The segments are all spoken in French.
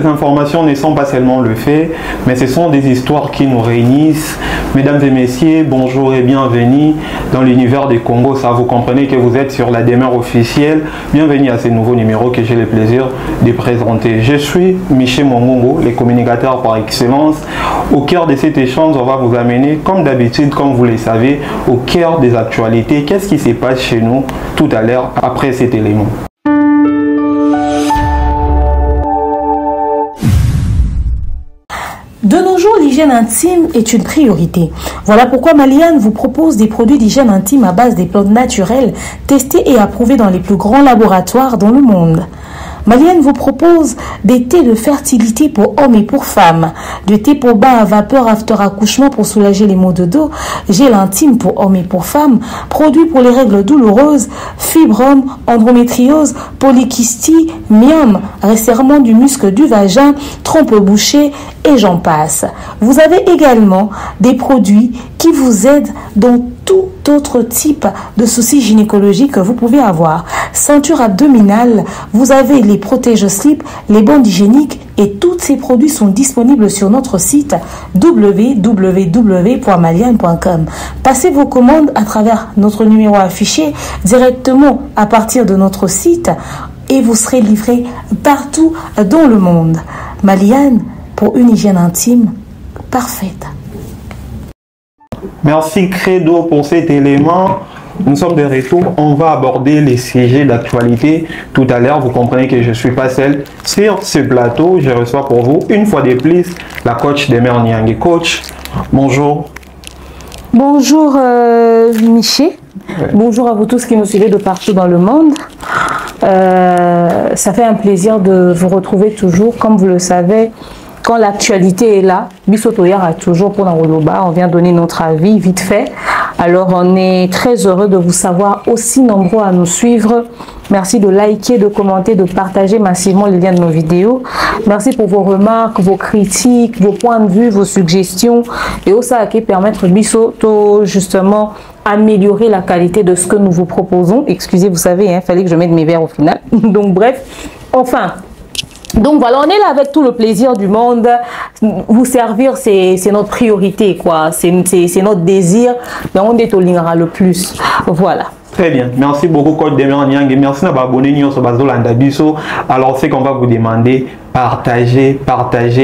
ces informations ne sont pas seulement le fait, mais ce sont des histoires qui nous réunissent. Mesdames et messieurs, bonjour et bienvenue dans l'univers des Congo. Ça, vous comprenez que vous êtes sur la demeure officielle. Bienvenue à ce nouveau numéro que j'ai le plaisir de présenter. Je suis Michel Mongongo, le communicateur par excellence. Au cœur de cet échange, on va vous amener, comme d'habitude, comme vous le savez, au cœur des actualités. Qu'est-ce qui se passe chez nous tout à l'heure après cet élément? De nos jours, l'hygiène intime est une priorité. Voilà pourquoi Maliane vous propose des produits d'hygiène intime à base des plantes naturelles testés et approuvés dans les plus grands laboratoires dans le monde. Maliane vous propose des thés de fertilité pour hommes et pour femmes, du thé pour bain à vapeur after accouchement pour soulager les maux de dos, gel intime pour hommes et pour femmes, produits pour les règles douloureuses, fibrome, endométriose, polykystie, myome, resserrement du muscle du vagin, trompe bouchée et j'en passe. Vous avez également des produits qui vous aident dans tout autre type de soucis gynécologiques que vous pouvez avoir. Ceinture abdominale, vous avez les protège-slip, les bandes hygiéniques et tous ces produits sont disponibles sur notre site www.maliane.com. Passez vos commandes à travers notre numéro affiché directement à partir de notre site et vous serez livré partout dans le monde. Maliane, pour une hygiène intime parfaite. Merci Credo pour cet élément. Nous sommes de retour. On va aborder les sujets d'actualité tout à l'heure. Vous comprenez que je ne suis pas seul sur ce plateau. Je reçois pour vous, une fois de plus, la coach Demer Niangé. Coach, bonjour. Bonjour Michel. Ouais. Bonjour à vous tous qui nous suivez de partout dans le monde. Ça fait un plaisir de vous retrouver toujours, comme vous le savez. Quand l'actualité est là, Bissotoyar a toujours pour Naroloba, on vient donner notre avis vite fait. Alors on est très heureux de vous savoir aussi nombreux à nous suivre. Merci de liker, de commenter, de partager massivement les liens de nos vidéos. Merci pour vos remarques, vos critiques, vos points de vue, vos suggestions. Et aussi qui permettre Bissoto justement améliorer la qualité de ce que nous vous proposons. Excusez, vous savez, il fallait que je mette mes verres au final. Donc bref, enfin... Donc voilà, on est là avec tout le plaisir du monde. Vous servir, c'est notre priorité, quoi. C'est notre désir, mais on est au lingara le plus. Voilà. Très bien. Merci beaucoup, Coach Demer Niangé. Merci de vous abonner sur Bazolanda Bisso. Alors, c'est qu'on va vous demander, partagez,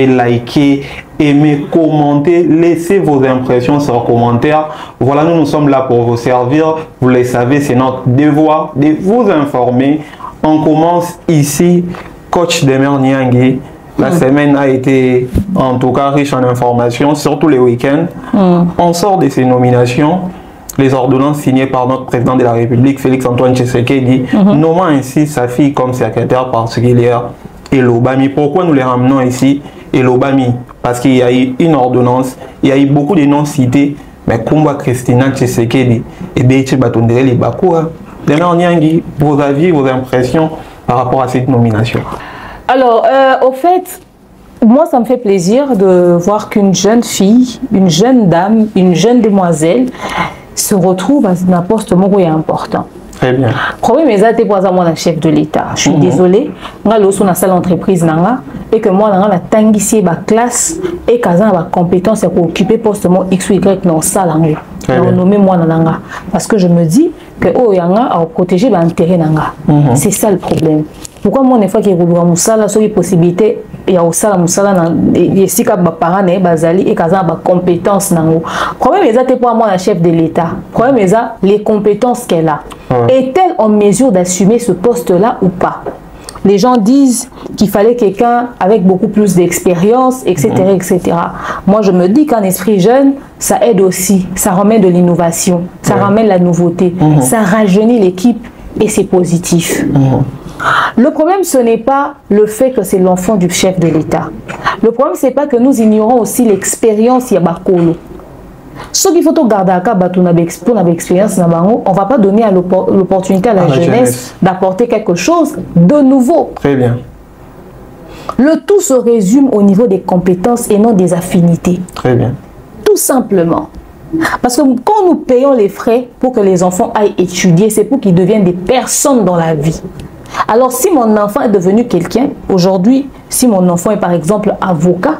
likez, aimez, commentez, laissez vos impressions sur commentaires. Voilà, nous sommes là pour vous servir. Vous le savez, c'est notre devoir de vous informer. On commence ici. Coach Demer Niangé, la semaine a été en tout cas riche en informations, surtout les week-ends. On sort de ces nominations, les ordonnances signées par notre président de la République, Félix-Antoine Tshisekedi, nommant ainsi sa fille comme secrétaire particulière, Elobami. Pourquoi nous les ramenons ici, Elobami? Parce qu'il y a eu une ordonnance, il y a eu beaucoup de noms cités, mais Kumba Christina Tshisekedi et Beichi Batondele Bakoua. Demer Niangé, vos avis, vos impressions par rapport à cette nomination? Alors, au fait, moi, ça me fait plaisir de voir qu'une jeune fille, une jeune dame, une jeune demoiselle se retrouve à un poste important. Très bien. Problème est pour moi un chef de l'État. Je suis désolée. Moi, je suis dans une entreprise et que moi, je suis tangissier ma classe et que j'ai ma compétence pour occuper poste X ou Y dans ça. Nommé moi parce que je me dis que oh yanga a protéger l'intérêt nanga. C'est ça le problème. Pourquoi moi une fois qu'il y a musala sur les possibilités il y a aussi la musala na ici ka ba parents ne bazali et kaza ba compétences nango. Problème est pour moi la chef de l'État. Problème est les compétences qu'elle a. Est-elle en mesure d'assumer ce poste-là ou pas? Les gens disent qu'il fallait quelqu'un avec beaucoup plus d'expérience, etc., etc. Moi, je me dis qu'un esprit jeune, ça aide aussi. Ça ramène de l'innovation, ça ramène la nouveauté, ça rajeunit l'équipe et c'est positif. Le problème, ce n'est pas le fait que c'est l'enfant du chef de l'État. Le problème, ce n'est pas que nous ignorons aussi l'expérience Yabakolo. Ce qu'il faut garder à l'expérience, on ne va pas donner l'opportunité à la jeunesse d'apporter quelque chose de nouveau. Très bien. Le tout se résume au niveau des compétences et non des affinités. Très bien. Tout simplement. Parce que quand nous payons les frais pour que les enfants aillent étudier, c'est pour qu'ils deviennent des personnes dans la vie. Alors si mon enfant est devenu quelqu'un, aujourd'hui, si mon enfant est par exemple avocat,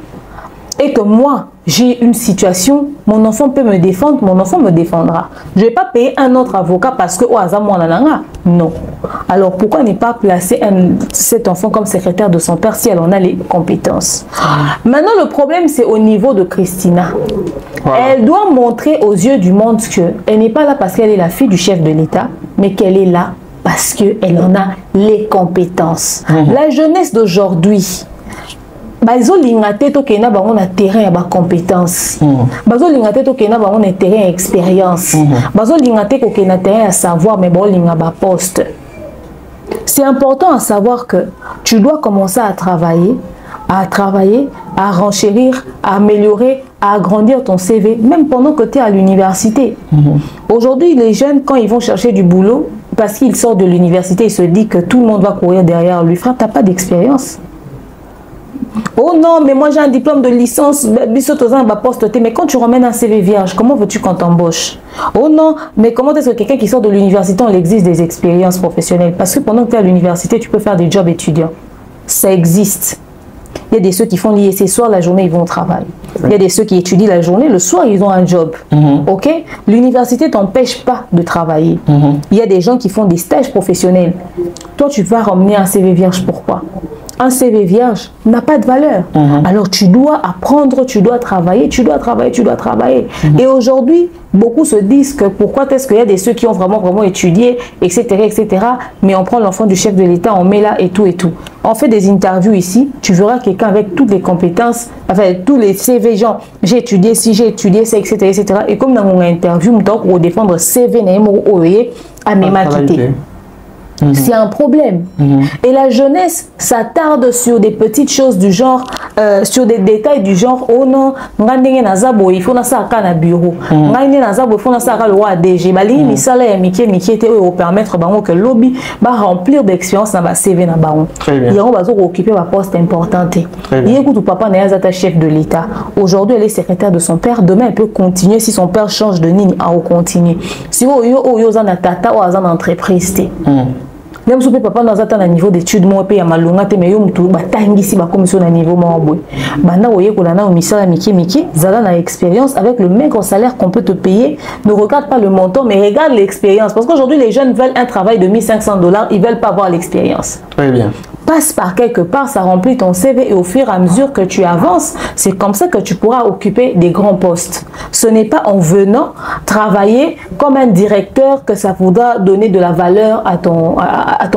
et que moi, j'ai une situation, mon enfant peut me défendre, mon enfant me défendra. Je ne vais pas payer un autre avocat parce que, non. Alors, pourquoi ne pas placer cet enfant comme secrétaire de son père si elle en a les compétences? Maintenant, le problème, c'est au niveau de Christina. Voilà. Elle doit montrer aux yeux du monde qu'elle n'est pas là parce qu'elle est la fille du chef de l'État, mais qu'elle est là parce qu'elle en a les compétences. La jeunesse d'aujourd'hui, bazo lingate to kena bango na terrain ya ba compétence bazo lingate to kena bango na terrain expérience bazo lingate ko kena terrain ya savoir mais bon linga ba poste. C'est important à savoir que tu dois commencer à travailler, à renchérir, à améliorer, à agrandir ton CV même pendant que tu es à l'université. Aujourd'hui, les jeunes quand ils vont chercher du boulot parce qu'ils sortent de l'université, ils se disent que tout le monde va courir derrière lui. Frère, tu n'as pas d'expérience. Oh non, mais moi j'ai un diplôme de licence, mais quand tu ramènes un CV vierge, comment veux-tu qu'on t'embauche? Oh non, mais comment est-ce que quelqu'un qui sort de l'université, on existe des expériences professionnelles? Parce que pendant que tu es à l'université, tu peux faire des jobs étudiants. Ça existe. Il y a des ceux qui font l'ISC, soir, la journée, ils vont au travail. Il y a des ceux qui étudient la journée, le soir, ils ont un job. Ok? L'université ne t'empêche pas de travailler. Il y a des gens qui font des stages professionnels. Toi, tu vas ramener un CV vierge, pourquoi? Un CV vierge n'a pas de valeur. Alors tu dois apprendre, tu dois travailler, tu dois travailler. Et aujourd'hui, beaucoup se disent que pourquoi est-ce qu'il y a des ceux qui ont vraiment étudié, etc., etc. Mais on prend l'enfant du chef de l'État, on met là et tout. On fait des interviews ici, tu verras quelqu'un avec toutes les compétences, enfin tous les CV, genre j'ai étudié ci, j'ai étudié ça, etc., etc. Et comme dans mon interview, on défendre CV, à mes maquetés. C'est un problème. Et la jeunesse s'attarde sur des petites choses du genre, sur des détails du genre, oh non, il faut ça à bureau. Il faut ça à loi DG. Il faut permettre que le lobby va remplir d'expérience dans le CV. Il va occuper un poste important. Il écoute papa n'est chef de l'État. Aujourd'hui, elle est secrétaire de son père. Demain, elle peut continuer si son père change de ligne à continuer. Si vous avez une tata ou une entreprise. Même si papa dans un niveau d'études moi paye à malonga te mais yo mutu batangi si ba commission na niveau moi boy bana oye ko na misala miki zala na expérience avec le maigre salaire qu'on peut te payer. Ne regarde pas le montant mais regarde l'expérience parce qu'aujourd'hui les jeunes veulent un travail de $1500, ils veulent pas avoir l'expérience. Très bien. Passe par quelque part, ça remplit ton CV et au fur et à mesure que tu avances, c'est comme ça que tu pourras occuper des grands postes. Ce n'est pas en venant travailler comme un directeur que ça voudra donner de la valeur à ton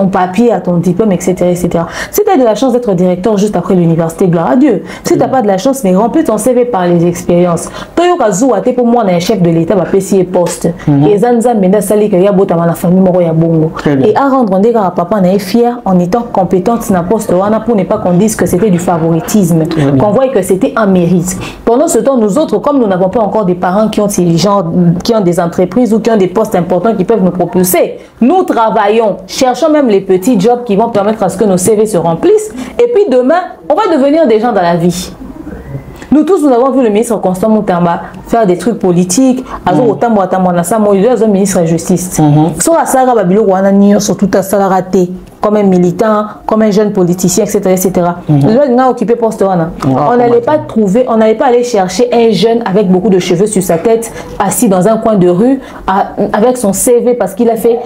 papier, à ton diplôme, etc. etc. Si tu as de la chance d'être directeur juste après l'université, gloire à Dieu. Si tu n'as pas de la chance, mais remplis ton CV par les expériences. Pour moi, on est un chef de l'État, va payer poste. Et Zanza Menda Sali, que y a la famille Moro Yabongo. Et à rendre papa, on est fier en étant compétent. Pour ne pas qu'on dise que c'était du favoritisme, qu'on voit que c'était un mérite. Pendant ce temps, nous autres, comme nous n'avons pas encore des parents qui ont des entreprises ou qui ont des postes importants qui peuvent nous propulser, nous travaillons, cherchons même les petits jobs qui vont permettre à ce que nos CV se remplissent. Et puis demain, on va devenir des gens dans la vie. Nous tous, nous avons vu le ministre Constant Moutamba faire des trucs politiques. Il est ministre de la Justice. Surtout à Salarate, comme un militant, comme un jeune politicien, etc. etc. Il a occupé poste. On n'allait pas trouver, on n'allait pas aller chercher un jeune avec beaucoup de cheveux sur sa tête, assis dans un coin de rue, avec son CV parce qu'il a fait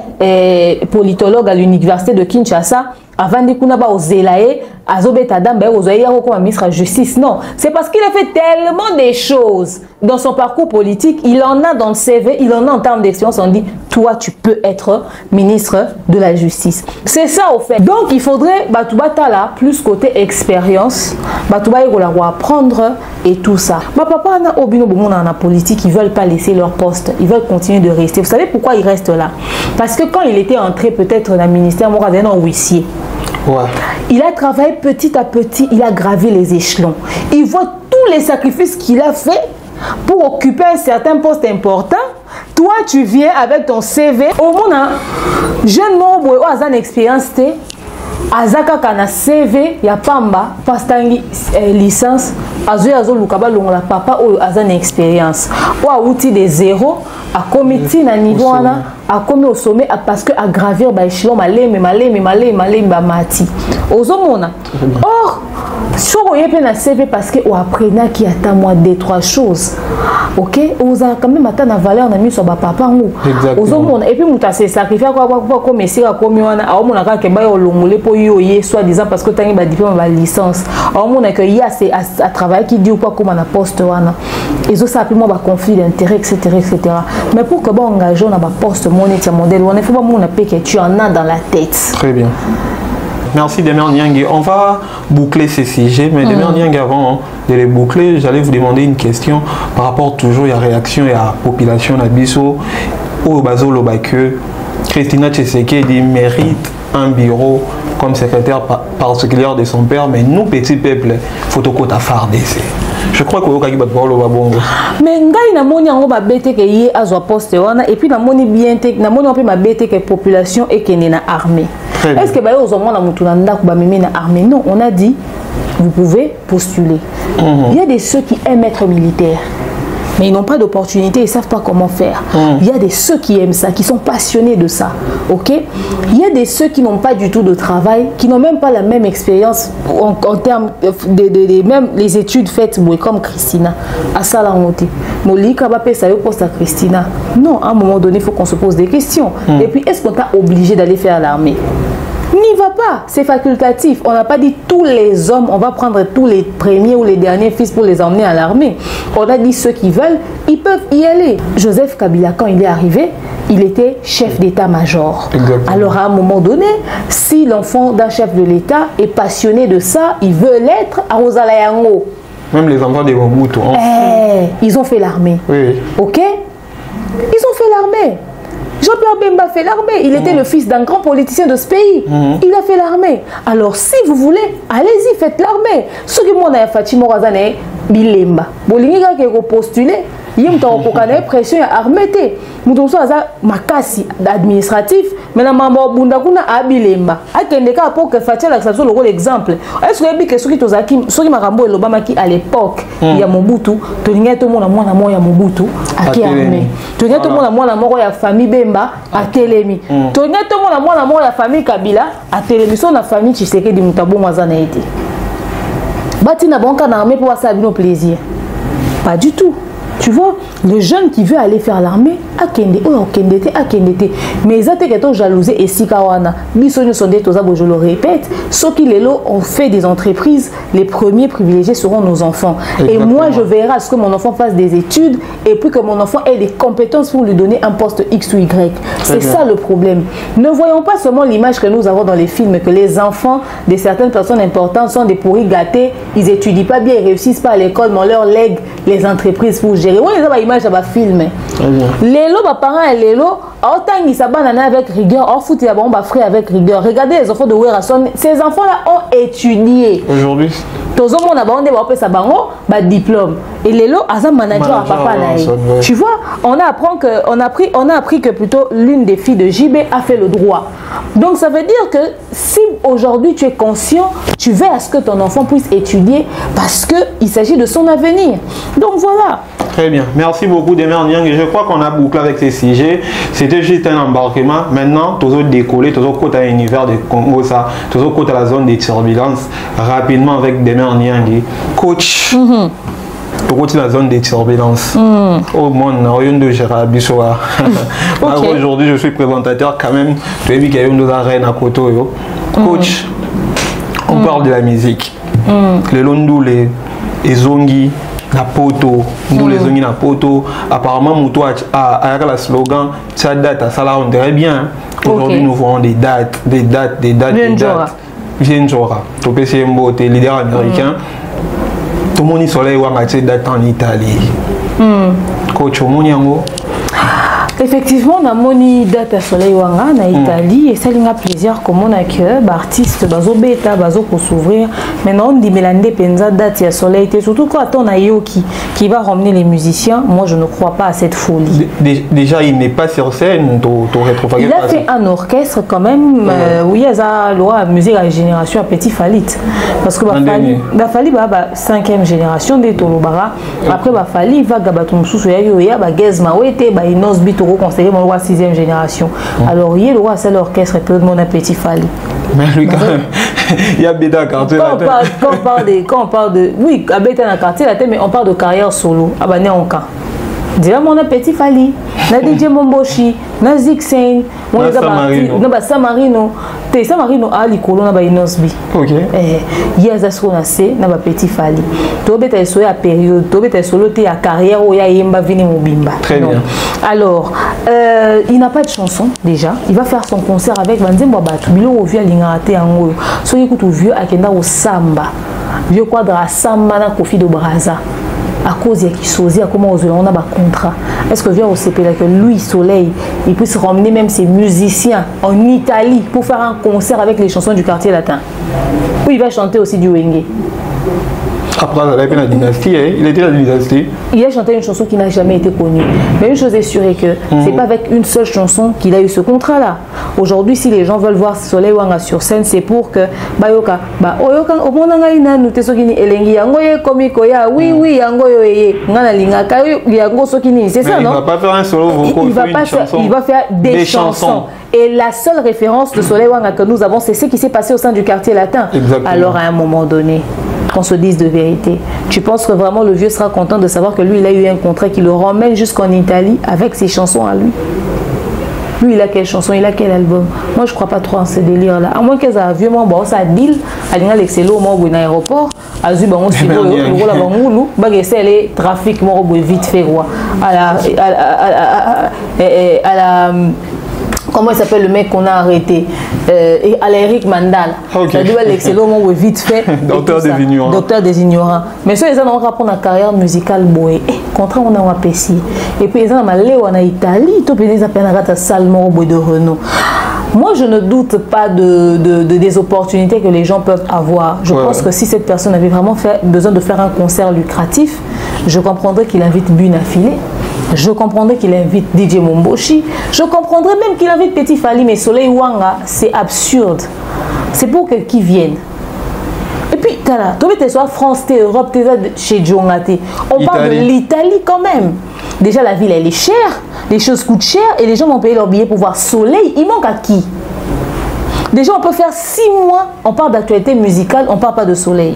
politologue à l'université de Kinshasa. Avant de kunaba au Zelae, Azobeta Dambe, aux Ayaro comme ministre de la Justice. Non, c'est parce qu'il a fait tellement de choses dans son parcours politique, il en a dans le CV, il en a en termes d'expérience. On dit, toi, tu peux être ministre de la Justice. C'est ça, au fait. Donc, il faudrait, Batubata là, plus côté expérience, Batuba apprendre et tout ça. Papa, on a Obino Boumou dans la politique, ils ne veulent pas laisser leur poste, ils veulent continuer de rester. Vous savez pourquoi ils restent là? Parce que quand il était entré peut-être dans le ministère, Moradena ou huissier, il a travaillé petit à petit, il a gravé les échelons. Il voit tous les sacrifices qu'il a fait pour occuper un certain poste important. Toi, tu viens avec ton CV. Au monde, jeune membre ou une expérience, Azaka kana CV, ya pamba, pastangi licence, azo lukaba longola papa oyo azana expérience ou a outil de zéro a comité na niveau wana a commis au sommet parce que à gravir ba échelon maleme ba mati ozomona. Or soko yepe na CV parce que ou apprena qui attend moi 2-3 choses. OK, oza quand même ata na valeur na miso ba papa ngou ozomona et puis muta se sacrifier quoi comme mesira comme wana a omona ka ke ba yo longole po yo ye soit disant parce que tangi ba diplôme ba licence a omona que ya c'est à travailler qui dit ou pas comme na poste wana ils ont simplement ba conflit d'intérêt etc. Mais pour que ba engagé na ba poste monétaire modèle on ne faut pas mon appel que tu en as dans la tête. Très bien. Merci Demian Niangé. On va boucler ces sujets, mais Demian Niangé, avant de les boucler, j'allais vous demander une question par rapport toujours à la réaction et à la population d'Abisso. Au Bazo Lobake, Christina Tshisekedi mérite un bureau comme secrétaire particulier de son père, mais nous, petits peuples, photocota FARDC. Je crois que vous avez bongo. Mais ngai na moni yango ba bete ke yé azwa poste wana et puis na moni bien te na moni pe ma bete que population et que na armée. Est-ce que ba yo zo mona mutu na ndako ba mimi na armée? Non, on a dit vous pouvez postuler. Il y a des ceux qui aiment être militaires. Mais ils n'ont pas d'opportunité, ils ne savent pas comment faire. Il y a des ceux qui aiment ça, qui sont passionnés de ça. Ok? Il y a des ceux qui n'ont pas du tout de travail, qui n'ont même pas la même expérience en termes de même les études faites comme Christina. À ça, là, on dit. Molika va payer ça poste à Christina. Non, à un moment donné, il faut qu'on se pose des questions. Et puis, est-ce qu'on t'a obligé d'aller faire l'armée? N'y va pas, c'est facultatif. On n'a pas dit tous les hommes, on va prendre tous les premiers ou les derniers fils pour les emmener à l'armée. On a dit ceux qui veulent, ils peuvent y aller. Joseph Kabila, quand il est arrivé, il était chef d'état-major. Alors à un moment donné, si l'enfant d'un chef de l'État est passionné de ça, il veut l'être à Rosalayango. Même les enfants de Mobutu. Ils ont fait l'armée. Oui. Ok? Ils ont fait l'armée. Jean-Pierre Bemba fait l'armée. Il était le fils d'un grand politicien de ce pays. Il a fait l'armée. Alors, si vous voulez, allez-y, faites l'armée. Ce que moi, je Fatima Razane, Bilemba. Bolinga qui est postulé, il y a une pression à armée. Nous avons makasi administratif, mais la maman Bundakuna a Bilemba. A Kendeka pour que Fatia l'accession le rôle exemple. Est-ce que vous ceux qui Tozaki, ceux qui Marambo et Lobama qui à l'époque, il y a Mobutu, Tolinga tout le monde à moi, il y a Mobutu, à qui armée. Tolinga tout le monde à moi, il y a famille Bemba, à Telemi. Tolinga tout le monde à moi, il y a famille Kabila, à Telemi. Son la famille Tshisekedi Mutabou Mazana été. Bati na banque en armée pour ça nos plaisir. Pas du tout. Tu vois, le jeune qui veut aller faire l'armée, mais ils ont jalousé et si kawana. Je le répète, ceux qui ont fait des entreprises, les premiers privilégiés seront nos enfants. Exactement. Et moi, je verrai à ce que mon enfant fasse des études et puis que mon enfant ait des compétences pour lui donner un poste X ou Y. C'est ça le problème. Ne voyons pas seulement l'image que nous avons dans les films, que les enfants de certaines personnes importantes sont des pourris gâtés, ils n'étudient pas bien, ils ne réussissent pas à l'école, mais on leur lègue les entreprises pour gérer. Oui, ils ont une image à film. Les lots, parents et les lots, autant ils s'abandonnent avec rigueur, en foot, ils ont frère avec rigueur. Regardez les enfants de Werason, ces enfants-là ont étudié. Aujourd'hui, tous les gens ont un diplôme. Et les lots, ils ont manager à papa. Tu vois, on a appris que plutôt l'une des filles de JB a fait le droit. Donc ça veut dire que si aujourd'hui tu es conscient, tu veux à ce que ton enfant puisse étudier parce qu'il s'agit de son avenir. Donc voilà. Très bien. Merci beaucoup Demian Niangé. Je crois qu'on a bouclé avec ces sujets. C'était juste un embarquement. Maintenant, tous autres décoller, tous autres côté à l'univers de Congo, ça, tous autres côté à la zone des turbulences. Rapidement avec Demian Niangé. Coach. Pour la zone des turbulences. Au monde, aujourd'hui, je suis présentateur quand même. Tu as vu qu'il y a une arène à côté. Coach, on parle de la musique. Les londou, les zongi, la poto, nous les zongi, la poto. Apparemment, Moutou a le slogan, ça date, ça là, on dirait bien. Aujourd'hui, nous voyons des dates. Vienjora. Tu peux essayer de leader américain. Tout le monde est soleil ou date en Italie. Coach, au monde effectivement, on a moni date soleil en Italie et ça a plaisir comme on a que artistes bazo bêta bazo pour s'ouvrir Maintenant, on dit Mélande Penza date à Soleil, surtout quand on a Yoki qui va ramener les musiciens. Moi, je ne crois pas à cette folie. Déjà, il n'est pas sur scène. Il a fait un orchestre quand même. Oui, il y a la musique à la génération à Petit Falit. Parce que Fali va 5e génération de Tolobara. Après, Fali va Gabaton Soussou, il y a Gezma, il Inosbi Toro conseillé mon roi 6e génération. Alors, il y a le roi, c'est l'orchestre que mon Petit Fali. Mais lui, quand même, il y a Béda quartier. Quand on parle de. Oui, à Béda dans le quartier, mais on parle de carrière solo. Ah bah, en camp. Déjà, mon Petit Fali, na DJ Momboshi, na Zixen, na Samarino. Samarino a l'icône na Inosbi. Ok. Il y a ça qu'on a c'est na Petit Fali. Tout bête solo à période, tout bête solo à carrière où il y a yemba vini mobimba. Très bien. Alors, il n'a pas de chanson déjà. Il va faire son concert avec Banzembo Batu. Bilo au vieux Lingate Ango. So écoute au vieux Akenda au Samba. Vieux quadra Samba na Kofi de Braza. À cause de qui à comment on a un contrat. Est-ce que vient au CPLA que lui, Soleil, il puisse ramener même ses musiciens en Italie pour faire un concert avec les chansons du quartier latin? Oui, il va chanter aussi du Wenge. Après, il a été dans la dynastie, il était dans la dynastie. Il a chanté une chanson qui n'a jamais été connue. Mais une chose est sûre est que c'est pas avec une seule chanson qu'il a eu ce contrat-là. Aujourd'hui, si les gens veulent voir Soleil Wanga sur scène, c'est pour que Bayoka, Oyoka, Omonanga ina Nutesokini Elengi, Yangoye Komikoya, oui, Yangoyo Eye, Nana Lingaka, Yango Sokini, c'est ça, non? Il va pas faire un solo, il va faire des chansons. Et la seule référence de Soleil Wanga que nous avons, c'est ce qui s'est passé au sein du quartier latin. Exactement. Alors, à un moment donné, qu'on se dise de vérité. Tu penses que vraiment le vieux sera content de savoir que lui, il a eu un contrat qui le ramène jusqu'en Italie avec ses chansons à lui? Lui, il a quelle chanson? Il a quel album? Moi, je ne crois pas trop en ces délires-là. À moins qu'ils aient un vieux moment, ça deal, à l'excellent moment où il y a un aéroport, à Zuba, on s'y voit, le Bangoulou, c'est les trafics, vite fait, à la comment il s'appelle le mec qu'on a arrêté à l'Eric Mandal. Ça doit être l'excellent moment vite fait. Docteur des ignorants. Docteur des ignorants. Mais ça, ils ont rapport à la carrière musicale. Contrat, on a un PC. Et puis, ils ont allé en Italie. Tout le monde a fait un salement de Renault. Moi, je ne doute pas des opportunités que les gens peuvent avoir. Je pense que si cette personne avait vraiment besoin de faire un concert lucratif, je comprendrais qu'il invite Bune à filer. Je comprendrais qu'il invite DJ Momboshi. Je comprendrais même qu'il invite Petit Fali, mais Soleil Wanga, c'est absurde. C'est pour qu'ils viennent. Et puis, tu soit France, Europe, chez Djongate. On parle de l'Italie quand même. Déjà, la ville, elle est chère. Les choses coûtent cher et les gens vont payer leur billet pour voir Soleil. Il manque à qui? Déjà, on peut faire 6 mois, on parle d'actualité musicale, on ne parle pas de Soleil.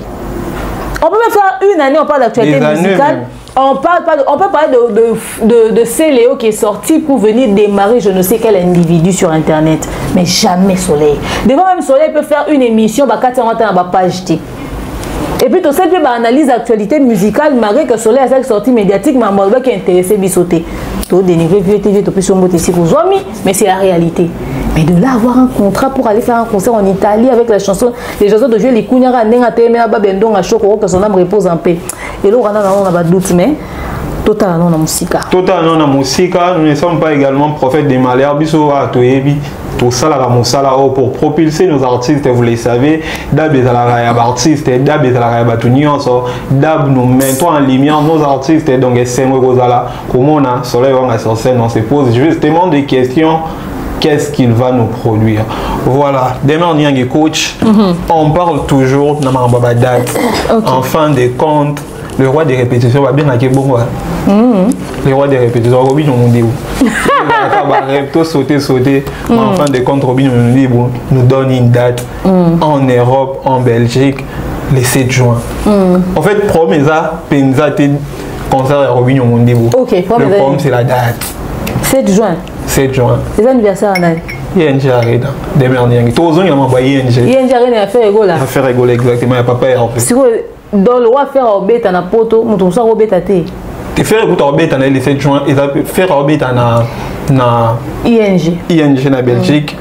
On peut même faire une année, on parle d'actualité musicale. On peut parler de Céléo qui est sorti pour venir démarrer je ne sais quel individu sur Internet. Mais jamais Soleil. Devant même Soleil peut faire une émission, bah, 4 ans dans la page. Et puis, tu sais, tu analyse l'actualité musicale, malgré que Soleil a sorti médiatique, mais qui est intéressé à sauter. Tu dénigres vieux TV, tu peux sur mais c'est la réalité. Mais de là avoir un contrat pour aller faire un concert en Italie avec les chansons de vieux, les Kounyara, Nenga, Témea, Babendong, à Choko, que son âme repose en paix. Et là, on a pas de doute, mais totalement dans la musique. Totalement dans la musique, nous ne sommes pas également prophètes des malheurs, tout ça pour propulser nos artistes, vous le savez, d'ab est à la artiste, d'ab est à la batunion, d'ab nous mettons en lumière nos artistes, donc c'est comment on a Soleil Wanga sur scène, on se pose justement des questions. Qu'est-ce qu'il va nous produire? Voilà, demain on y a un coach, on parle toujours de la date. En fin de compte, le roi des répétitions va bien à bon. Le roi des répétitions, Robin on dit où sauter, en fin de compte, Robin nous donne une date en Europe, en Belgique, le 7 juin. En fait, Promesa, Penza, concert à Robin on dit où. Le problème c'est la date. 7 juin. 7 juin. C'est l'anniversaire en année. ING arrête. Demain, il y a tous les envoyé ING. ING arrête à faire rigoler. À faire rigoler exactement. Il n'y a pas peur. Si vous dans le roi faire au bête en poto, nous sommes ça au bête à thé. Tu fais écouter au bête en le 7 juin et faire au bête na ING. ING na Belgique.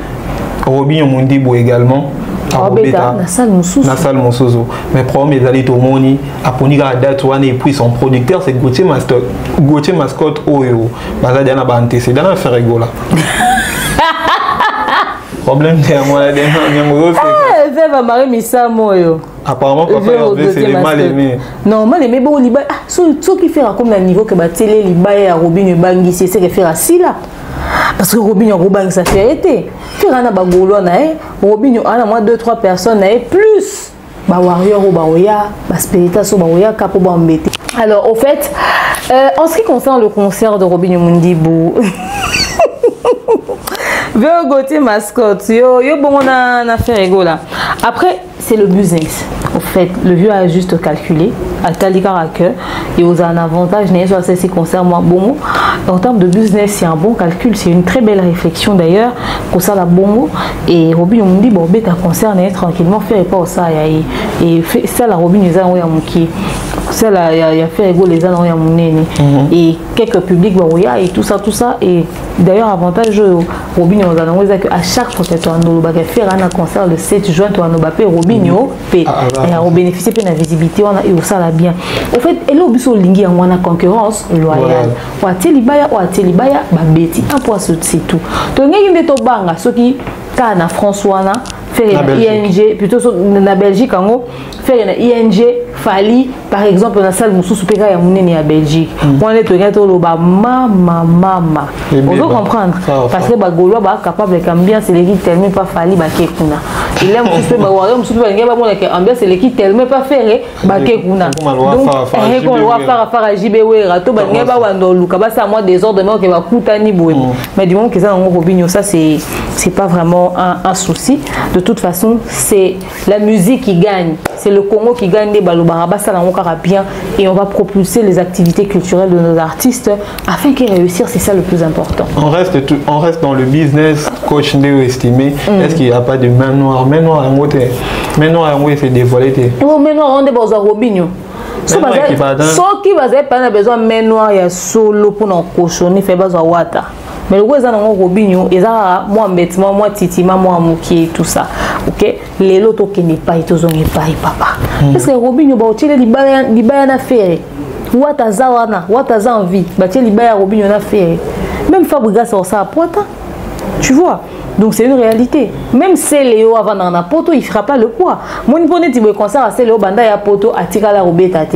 Robin Mondibo également. Na salle Monsozo. Mais problème est d'aller au Moni, à punir la date où et puis son producteur c'est Gauthier Mascotte Oyo. Baza diana ba antécédent à faire rigoler. Problème de moi la dernière c'est va marier Missa Moyo. Apparemment, papa c'est mal aimé. Non, mal aimé, bon, Liba, ce qui fait comme le niveau que la télé, Liba et Robinho Bangi, c'est ce qui fait assis là. Parce que Robinho Robang, ça fait été. Faire un bagolo, Robinho, on a moins 2-3 personnes, plus. Bah, warrior ou baoya, bah, spiritas ou baoya, capo bambete. Alors, au fait, en ce qui concerne le concert de Robinho Mundibou, Véo Gauthier mascotte, yo bon on a fait rigolo là. Après c'est le business. Au fait, le vieux a juste calculé à Talikara que il y a un avantage n'est pas ceci concerne moi bon. En termes de business, c'est un bon calcul, c'est une très belle réflexion d'ailleurs pour ça la bon et Robin on me dit bon bêta concerne tranquillement faire pas ça et ça la Robin les a envoyé à mon qui ça là il a fait rigolo les a envoyé à mon nez et quelques publics bon et tout ça et d'ailleurs avantage Robin on a envoyé que à chaque fois que tu as un faire un concert le 7 juin tu as un Robinho et on bénéficie de la visibilité on a eu ça là bien au fait et là au lingi en a concurrence loyale ou à Telibaya ba beti un point c'est tout to ngi ndeto banga soki kana François na faire ING plutôt na Belgique en gros faire une ING Fali par exemple dans la salle mususu peka ya munene ya Belgique on est to lo ba mama on doit comprendre parce que ba gaulois ba capable d'ambiance c'est l'équipe tellement pas Fali ba kekuna il aime mususu ba warrior mususu ba ngeba mona que ambiance c'est l'équipe tellement pas faire ba kekuna donc on doit faire JBWera to ba ngeba wando luka ba ça moi désordre mais que ba kutani boue mais du moment que ça en Robinho ça c'est pas vraiment un souci de toute façon c'est la musique qui gagne c'est le Congo qui gagne des balobaraba ça n'a bien et on va propulser les activités culturelles de nos artistes afin qu'ils réussissent c'est ça le plus important on reste dans le business coach Ndeo estimé est-ce qu'il n'y a pas de main noire c'est dévoilé oh main noire on est dans un Robinho ce qui va pas besoin de main noire il y a solo pour nos cochonner fait besoin wata mais le gouvernement dans Robinho ils a moi bêtement moi titima moi muki tout ça ok les lotos qui n'est pas ils ont pas papa parce que Robinho ba otile libaya na faire wataza envie ba tile libaya Robinho na faire même Fabregas ça pointe tu vois donc c'est une réalité même Céléo avant dans la poto il fera pas le poids mon bonnet tu veux concert à Céléo banda ya poto atira la robetate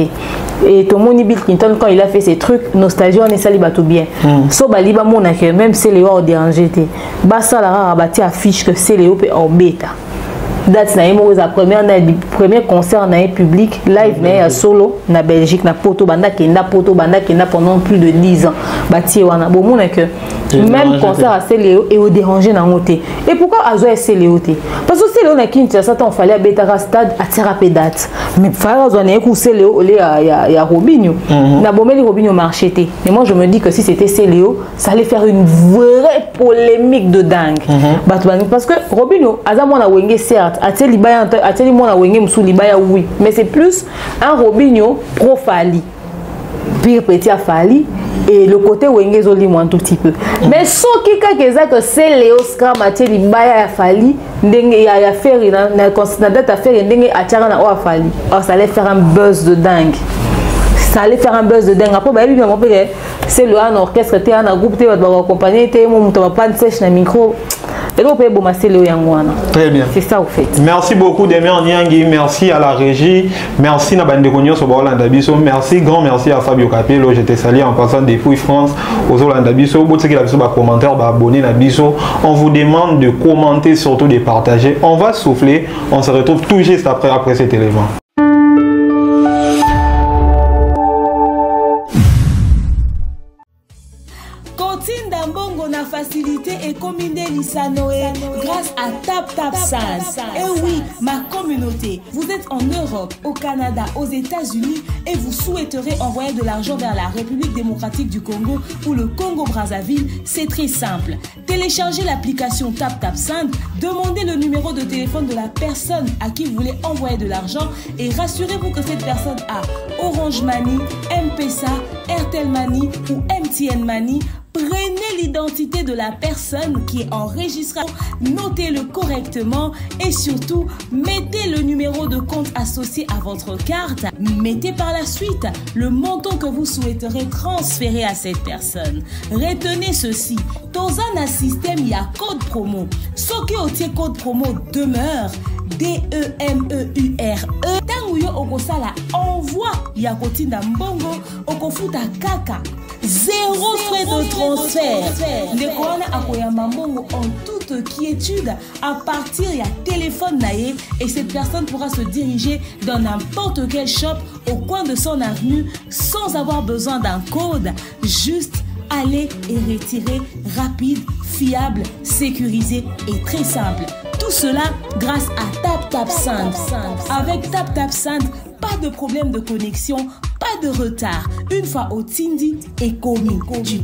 et tout le monde Bill Clinton quand il a fait ces trucs nostalgie on est sali bato bien so baliba mona que même Céléo a dérangé té basa la rabati affiche que Céléo peut en bêta date na la premier concert na public live na solo na Belgique na poto banda kenda pendant plus de 10 ans bati wana bon mona que même concert à Céléo et au déranger na ngoté et pourquoi azo est Céléo té parce que Céléo na Kinshasa ça fallait à stade à tiraper date mais fallait azo na ku Céléo il y a Robinho na bomeli Robinho marché té mais moi je me dis que si c'était Céléo ça allait faire une vraie polémique de dingue parce que Robinho aza mona wenge certes ateli libaya ateli mona wenge musu libaya oui mais c'est plus un Robinho pro Fali pire petit à Fali et le côté wenge zoli moi un tout petit peu mais so kika keza que c'est Léo Scram ateli libaya ya Fali ndenge ya faire na date à faire ndenge atira na o Fali ça allait faire un buzz de dingue ça allait faire un buzz de dingue après bah lui c'est le un orchestre t'es un groupe t'es va accompagner t'es mon tu vas pas sèche na micro. Très bien. C'est ça au fait. Merci beaucoup Damien Niangi, merci à la régie, merci à Bandegonio sur Landabiso, merci, grand merci à Fabio Capello, je te salue en passant depuis France aux Landabiso, vous qui avez commentaire, abonnez à Biso, on vous demande de commenter, surtout de partager, on va souffler, on se retrouve tout juste après cet élément. Facilité et commune Lissanoé grâce à TapTapSend. Et oui, ma communauté, vous êtes en Europe, au Canada, aux États-Unis et vous souhaiterez envoyer de l'argent vers la République démocratique du Congo ou le Congo-Brazzaville, c'est très simple. Téléchargez l'application TapTapSend, demandez le numéro de téléphone de la personne à qui vous voulez envoyer de l'argent et rassurez-vous que cette personne a Orange Money, M-Pesa, Airtel Money ou MTN Money. Prenez l'identité de la personne qui est enregistrée. Notez-le correctement et surtout, mettez le numéro de compte associé à votre carte. Mettez par la suite le montant que vous souhaiterez transférer à cette personne. Retenez ceci. Dans un système, il y a code promo. Ce qui est code promo demeure. DEMEURE. Tanguyo okosala envoi ya kotinda mbongo okofuta kaka. 0 frais de transfert. Ndekona akoyamba mbongo en toute quiétude à partir ya téléphone naye et cette personne pourra se diriger dans n'importe quel shop au coin de son avenue sans avoir besoin d'un code. Juste aller et retirer rapide, fiable, sécurisé et très simple. Tout cela grâce à TapTapSend. Avec TapTapSend, pas de problème de connexion, pas de retard. Une fois au Tindi et commis, tu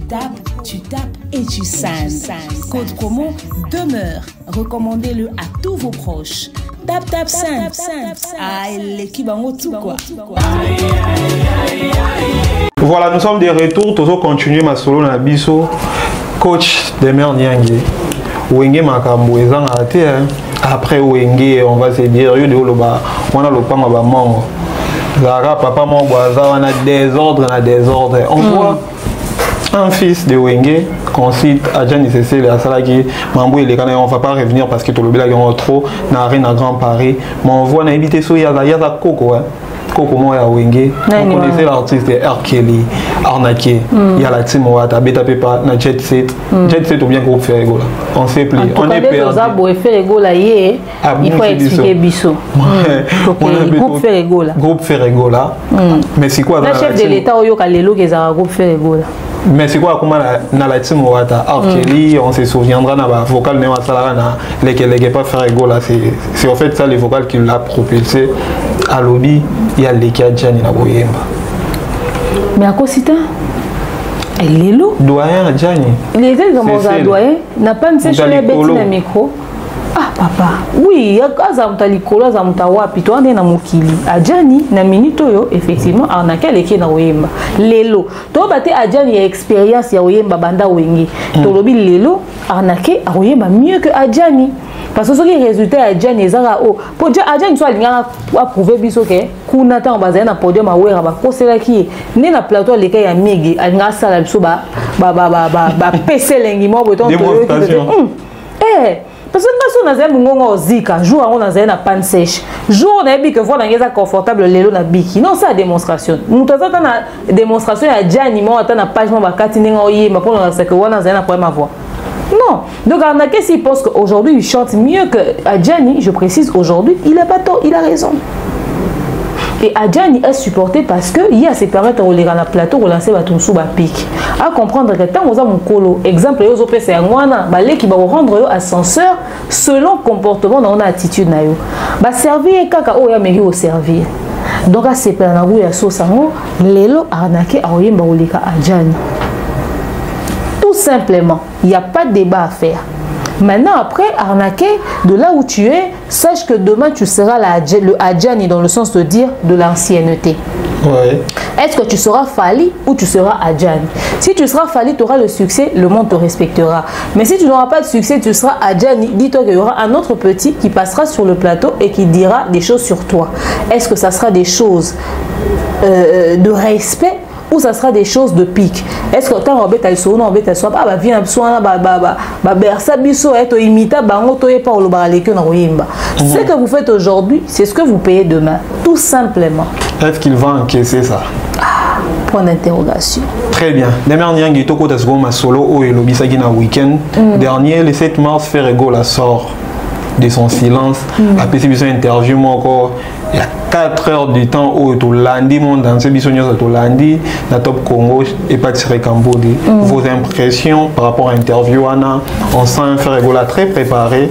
tapes et tu sends. Code promo demeure. Recommandez-le à tous vos proches. TapTapSend. Ah, l'équipe en tout quoi. Voilà, nous sommes de retour. Toujours continuer ma solo na biso. Coach Demer Nyangi. Wenge makambo ezanga ate après wenge on va se dire yo de loba on a le pas ma mongo zara papa mon boisa on a désordre on voit un fils de wenge qu'on cite à Gianni Cécile à Salaki mambo il est quand on va pas revenir parce que tout le blague en trop na rien à Grand Paris mais on voit na éviter so ya Coco Coco Moya Wenge, vous connaissez l'artiste R. Kelly, arnaqué, il y a la team Wata, Beta Pepa, na Jet Set, Jet Set ou bien groupe Ferregola. On sait plus, on est perdu. Ferregola, il faut expliquer Bissot. Groupe Ferregola. Groupe Ferregola. Mais c'est quoi le chef de l'État au Yokalelo qui est un groupe Ferregola. Mais c'est quoi comment na la team Wata, R. Kelly, on se souviendra na ba vocal Nema Salara na les pas Ferregola, c'est en fait ça le vocal qui l'a propulsé à lobby. Il y a les Gianni na boyemba. Mais à quoi c'est ça? Elle est là. Doyen Gianni. Il était comme un doyen. N'a pas une séchelle à bête dans micro. Ah papa. Oui, il y a un talikolo, un tawa, puis toi on est na mokili. À Gianni na minute yo effectivement arnaqué les qui na boyemba. Lelo. Toi baté à Gianni expérience ya boyemba banda wenge. To lobi lelo arnaqué à boyemba mieux que à Gianni. Parce que ce qui est résultat à Gianni Zara o pour dire à Gianni soit lingana a prouver biso que kuna ta bazana na podium a wera ba kosela ki ne na plateau les cas ya migi anga sala biso ba PC lengi mo boton to parce que nous sommes dans un moment zika jour on a na panne sèche jour na bi que voilà ngeza confortable lelo na biki non ça démonstration nous tata na démonstration ya Gianni mo ata na page mo ba kati ninga oyema pour na que wana na problème à voir. Non. Donc Arnaqué s'il pense qu'aujourd'hui il chante mieux que Gianni, je précise aujourd'hui, il n'a pas tort, il a raison. Et Gianni est supporté parce que il y a ces périodes où les gens na plateau relancer ba tunsu ba pic. À comprendre que tant oza mon colo, exemple yo zo pesa ngwana, ba le ki ba rendre yo ascenseur selon comportement dans attitude na yo. Ba servir kaka o ya meki au servir. Donc à ces périodes ya so sango, lelo Arnaqué a oyemba olika Gianni. Tout simplement, il n'y a pas de débat à faire. Maintenant, après, arnaquer, de là où tu es, sache que demain, tu seras le Gianni dans le sens de dire de l'ancienneté. Ouais. Est-ce que tu seras Fali ou tu seras Gianni? Si tu seras Fali, tu auras le succès, le monde te respectera. Mais si tu n'auras pas de succès, tu seras Gianni, dis-toi qu'il y aura un autre petit qui passera sur le plateau et qui dira des choses sur toi. Est-ce que ça sera des choses de respect ou ça sera des choses de pique? Est-ce que quand on va être sur on va être soit pas vient soin bersa biso être imita bango toye pas au lobaleke na oyemba. Ce que vous faites aujourd'hui, c'est ce que vous payez demain, tout simplement. Est-ce qu'il va encaisser ça? Point d'interrogation. Très bien. Demer Nyangi toko tasgo ma solo o elobisaki na week-end dernier le 7 mars Ferrego la sort de son silence. Après cette interview encore il y a 4 heures du temps où tout lundi mon dans ces bisognos tout lundi la Top Congo et pas tiré Cambodge. Vos impressions par rapport à l'interview Anna, on sent un Ferregola très préparé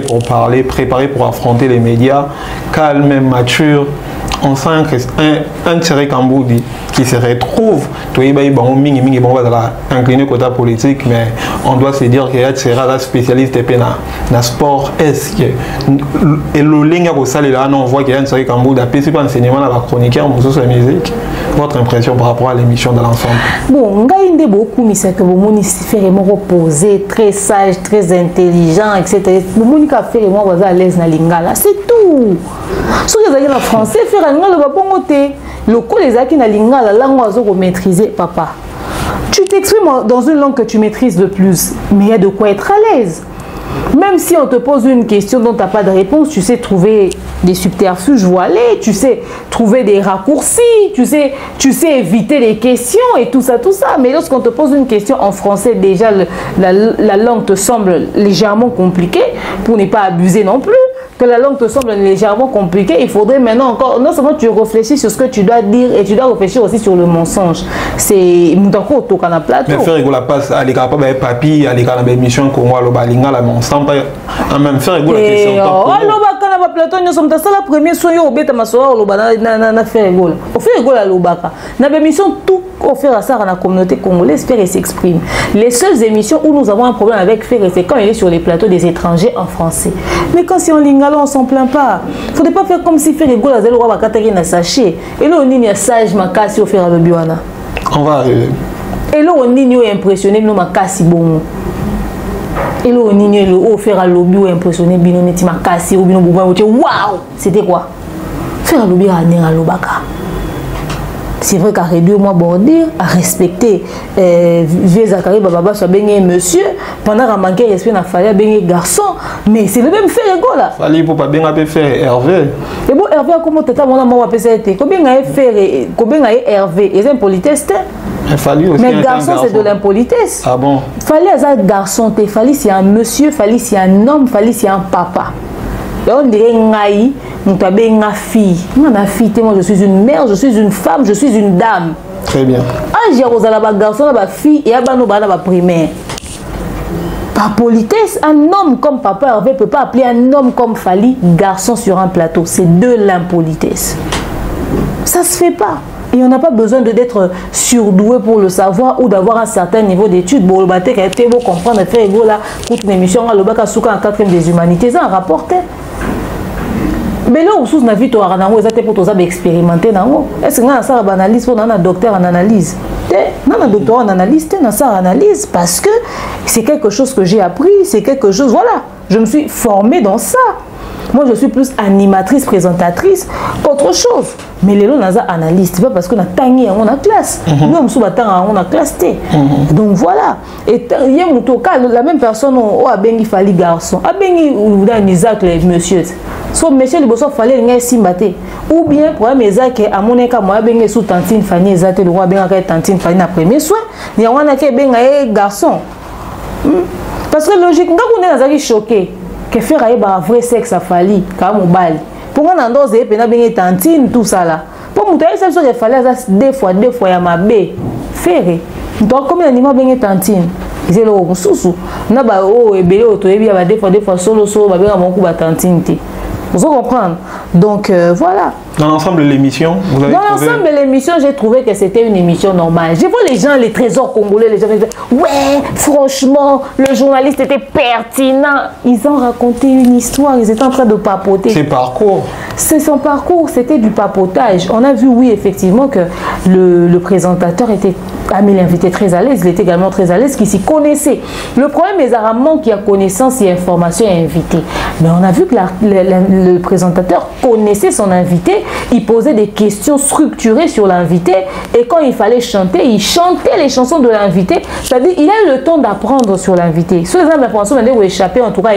pour parler, préparé pour affronter les médias, calme, mature. on sent un Thierry Kamboudi qui se retrouve, incliné côté politique, mais on doit se dire qu'il y a un spécialiste dans le sport. Est-ce que on voit qu'il y a un Thierry Kamboudi, pas enseignement dans la chroniqueur, la musique. Votre impression par rapport à l'émission de l'ensemble? Bon, il y a beaucoup de choses que vous faire reposer, très sage, très intelligent, etc. Vous faire à l'aise dans lingala, c'est tout. Si vous avez en français, faire un lingala, le coup les acquis dans lingala, la langue vous maîtriser, papa. Tu t'exprimes dans une langue que tu maîtrises de plus, mais il y a de quoi être à l'aise. Même si on te pose une question dont tu n'as pas de réponse, tu sais trouver des subterfuges voilés, tu sais trouver des raccourcis, tu sais éviter les questions et tout ça. Mais lorsqu'on te pose une question en français, déjà la langue te semble légèrement compliquée, pour ne pas abuser non plus. Que la langue te semble légèrement compliquée, il faudrait maintenant encore, non seulement tu réfléchis sur ce que tu dois dire, et tu dois réfléchir aussi sur le mensonge. C'est Moutako Toka na plateau. Mais faire la passe, aller capable de papier, aller capable de mission Congo, le balinga, la monstre, en même faire la question. Oh, le plateau, nous sommes dans la première soirée au bête ma soeur, le banana na faire rigole. Au fait rigole à l'obaka. Na émission tout offert à ça dans la communauté congolaise, Ferré s'exprime. Les seules émissions où nous avons un problème avec Ferré, c'est quand il est sur les plateaux des étrangers en français. Mais quand c'est en lingala, on s'en plaint pas. Il ne faudrait pas faire comme si Ferré rigole à zéro à Katari na sachet. Et là on y a sage makasi au faire le biwana. On va arriver. Et là on y est impressionné nous makasi bon. Et là on y est au faire à lobby ou impressionné bino neti makasi ou bino bouba ou waouh, c'était quoi? Faire lobby à Nera Lobaka. C'est vrai qu'à réduire moi bordir, à respecter vieux Zachary Bababa soit bien monsieur, pendant à manquer respect n'a fallu bien garçon, mais c'est le même fait rigolo là. Fallait pour pas bien faire Hervé. Et bon Hervé comment t'as mon amour à PCT? Combien a faire combien a Hervé? Il est impolitesse. Mais garçon c'est de l'impolitesse. Ah bon? Fallait un garçon, fallait c'est un monsieur, fallait c'est un homme, fallait c'est un papa. Là, on dirait Ngaï, on t'a bien ma fille. Moi, je suis une mère, je suis une femme, je suis une dame. Très bien. Ah, j'ai rosé la garçon, la fille, et la primaire. Par politesse, un homme comme Papa Hervé ne peut pas appeler un homme comme Fali garçon sur un plateau. C'est de l'impolitesse. Ça ne se fait pas. Et on n'a pas besoin d'être surdoué pour le savoir ou d'avoir un certain niveau d'études. Bon, le bateau qui a été beau comprendre, faire égaux là, pour une émission, le bac à souka en 4e des humanités, ça a rapporté. Mais là, où sous na vie, tu as pour toi expérimenter. Est-ce que ça a analyse pour un docteur en analyse? Non, un docteur en analyse, tu as analyse parce que c'est quelque chose que j'ai appris, c'est quelque chose, voilà, je me suis formée dans ça. Moi, je suis plus animatrice, présentatrice qu'autre chose. Mais les gens sont analystes, pas parce qu'on a tangé en a classe. Nous, on a classe. Donc voilà. Et il y a la même personne a bengi fali garçon, a bengi ou dans Isaac les monsieur. So monsieur le bosso fallait ngai simbate. Ou bien pour un Isaac à mon état moi bengi sous tantine Fanny Isaac le roi benga tantine Fanny na premier soin. Il y a un qui benga garçon. Parce que logiquement on est choqué. Que faire un vrai sexe à Fali, comme au bal. Pour un endroit, c'est pénal bien tantine, tout ça là. Pour mon taille, ça il fallait deux fois, il y a ma baie. Faire. Donc, comme l'animal bien tantine, c'est le sous-sous. N'a pas oh, et belé, auto, et bien, deux fois, solo, bah, bien, mon coup, tantine. Vous comprenez? Donc, voilà. Dans l'ensemble de l'émission, vous avez Dans l'ensemble de l'émission, j'ai trouvé que c'était une émission normale. Je vois les gens, les trésors congolais, les gens qui disent ouais, franchement, le journaliste était pertinent. Ils ont raconté une histoire, ils étaient en train de papoter. C'est parcours. C'est son parcours, c'était du papotage. On a vu, oui, effectivement, que le présentateur était, Amé l'invité très à l'aise, il était également très à l'aise, qu'il s'y connaissait. Le problème est rarement qu'il y a connaissance et information et invité. Mais on a vu que le présentateur connaissait son invité. Il posait des questions structurées sur l'invité et quand il fallait chanter, il chantait les chansons de l'invité. C'est-à-dire il a eu le temps d'apprendre sur l'invité. Sur les informations, on a échappé, en tout cas,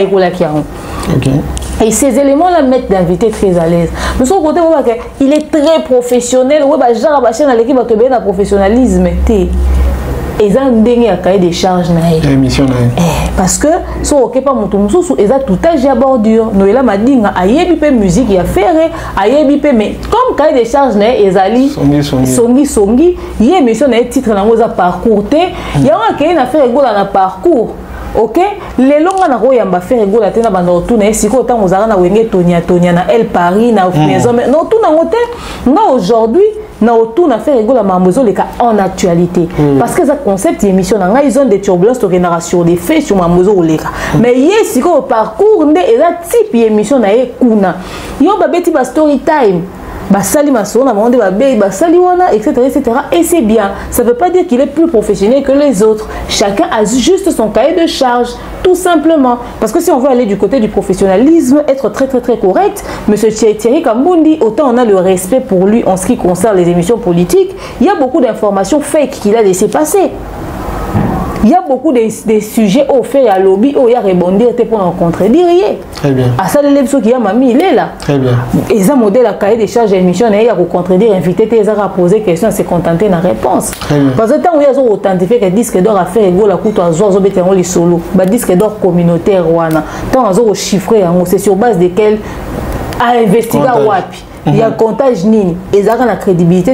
et ces éléments-là mettent l'invité très à l'aise. De son côté, il est très professionnel. L'équipe va te donner un professionnalisme. Et ça a un cahier des charges. Parce que si on ne pas mon tout à bordure. Noëlla m'a dit que musique, il y a faire, mais comme cahier des charges, songi, il y a émission titre dans parcours. Il y a un cahier d'affaires dans parcours. ok les longa na royamba faire egola tena banda otuna esiko tant ozara na wenge tonia na El Paris na maison mais non tout na hotel nga aujourd'hui na otuna faire egola mamozo le cas en actualité parce que ça concept émission na nga ils ont des turbulences to génération des faits sur mamozo oleka mais yesiko parcours nde eza type émission na ekuna yo babeti ba story time basali masona monde basali wana etc et c'est bien, ça veut pas dire qu'il est plus professionnel que les autres, chacun a juste son cahier de charge tout simplement, parce que si on veut aller du côté du professionnalisme, être très correct, monsieur Thierry Kambundi, autant on a le respect pour lui en ce qui concerne les émissions politiques, il y a beaucoup d'informations fake qu'il a laissé passer. Il y a beaucoup de sujets offerts à lobby où il y a rebondir pour en contredire. Très bien. À ça, les qui a mamie, il est là. Très bien. Et ça, modèle à cahier des charges d'émission, il y a contredire, inviter, il a poser question, se contenter de la réponse. Parce que tant où il y a authentifié que disque d'or à faire égaux la coûte à zozo bétéron les solo, disque d'or communautaire, tant à zozo chiffré, c'est sur base desquels à investiguer wapi. Il y a comptage nini et ça a la crédibilité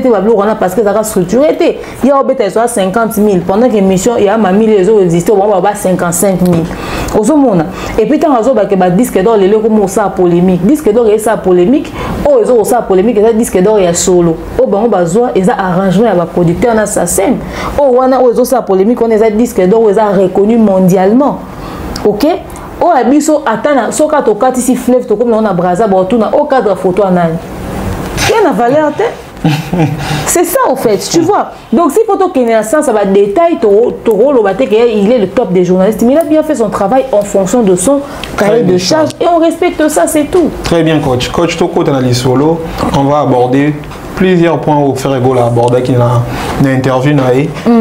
parce que ça a structuré il y a 50 000 pendant que l'émission il y a 1000 les autres existent on va 55 000 et puis tant que disque d'or les comme ça polémique disque d'or et ça polémique oh ils ont ça polémique et ça disque d'or et solo oh ben on va voir et ça arrangement à producteur na sa scène oh on a ils ça polémique on est disque d'or ils ont reconnu mondialement ok. Oh abiso atana soka to kati si fleuve to comme on a braza ba tuna au cadre photo anani il y a une valeur c'est ça au fait tu vois donc si photo qui est ça va détail il est le top des journalistes mais il a bien fait son travail en fonction de son cahier de charge et on respecte ça c'est tout. Très bien coach Toko analyse solo on va aborder plusieurs points au Ferrego l'a abordé qui n'a interview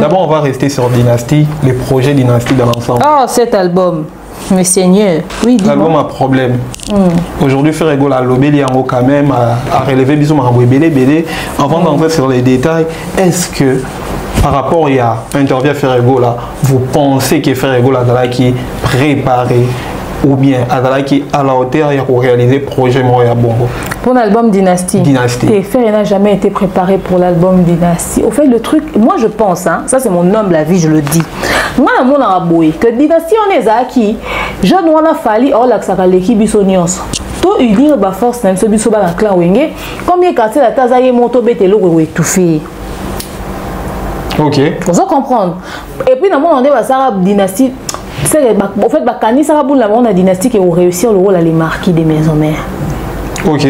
d'abord on va rester sur Dynastie les projets Dynastie dans l'ensemble. Ah cet album mais Seigneur, oui, l'album a problème. Aujourd'hui, Ferrego a lobé quand même à relever bisous belé. Avant d'entrer sur les détails, est-ce que par rapport à interview à Ferrego là, vous pensez que Ferrego là qui est préparé ou bien qui à la hauteur pour réaliser projet Moya Bongo? Pour l'album Dynastie. TFR n'a jamais été préparé pour l'album Dynastie. Au fait, le truc, moi je pense, hein, ça c'est mon humble avis, je le dis. Moi, mon aboué, que Dynastie on est acquis, je dois fallu or l'accès l'équipe bisonions. Tout unir ba force même ce bisoba la clan wenge. Combien quartier la tazaye moto betelo ou étouffé. Ok. Vous comprendre. Et puis dans mon on est la Dynastie. En fait, Bakani Sarabou la on a Dynastie qui a réussi le rôle à les marquis des maisons mères. Ok.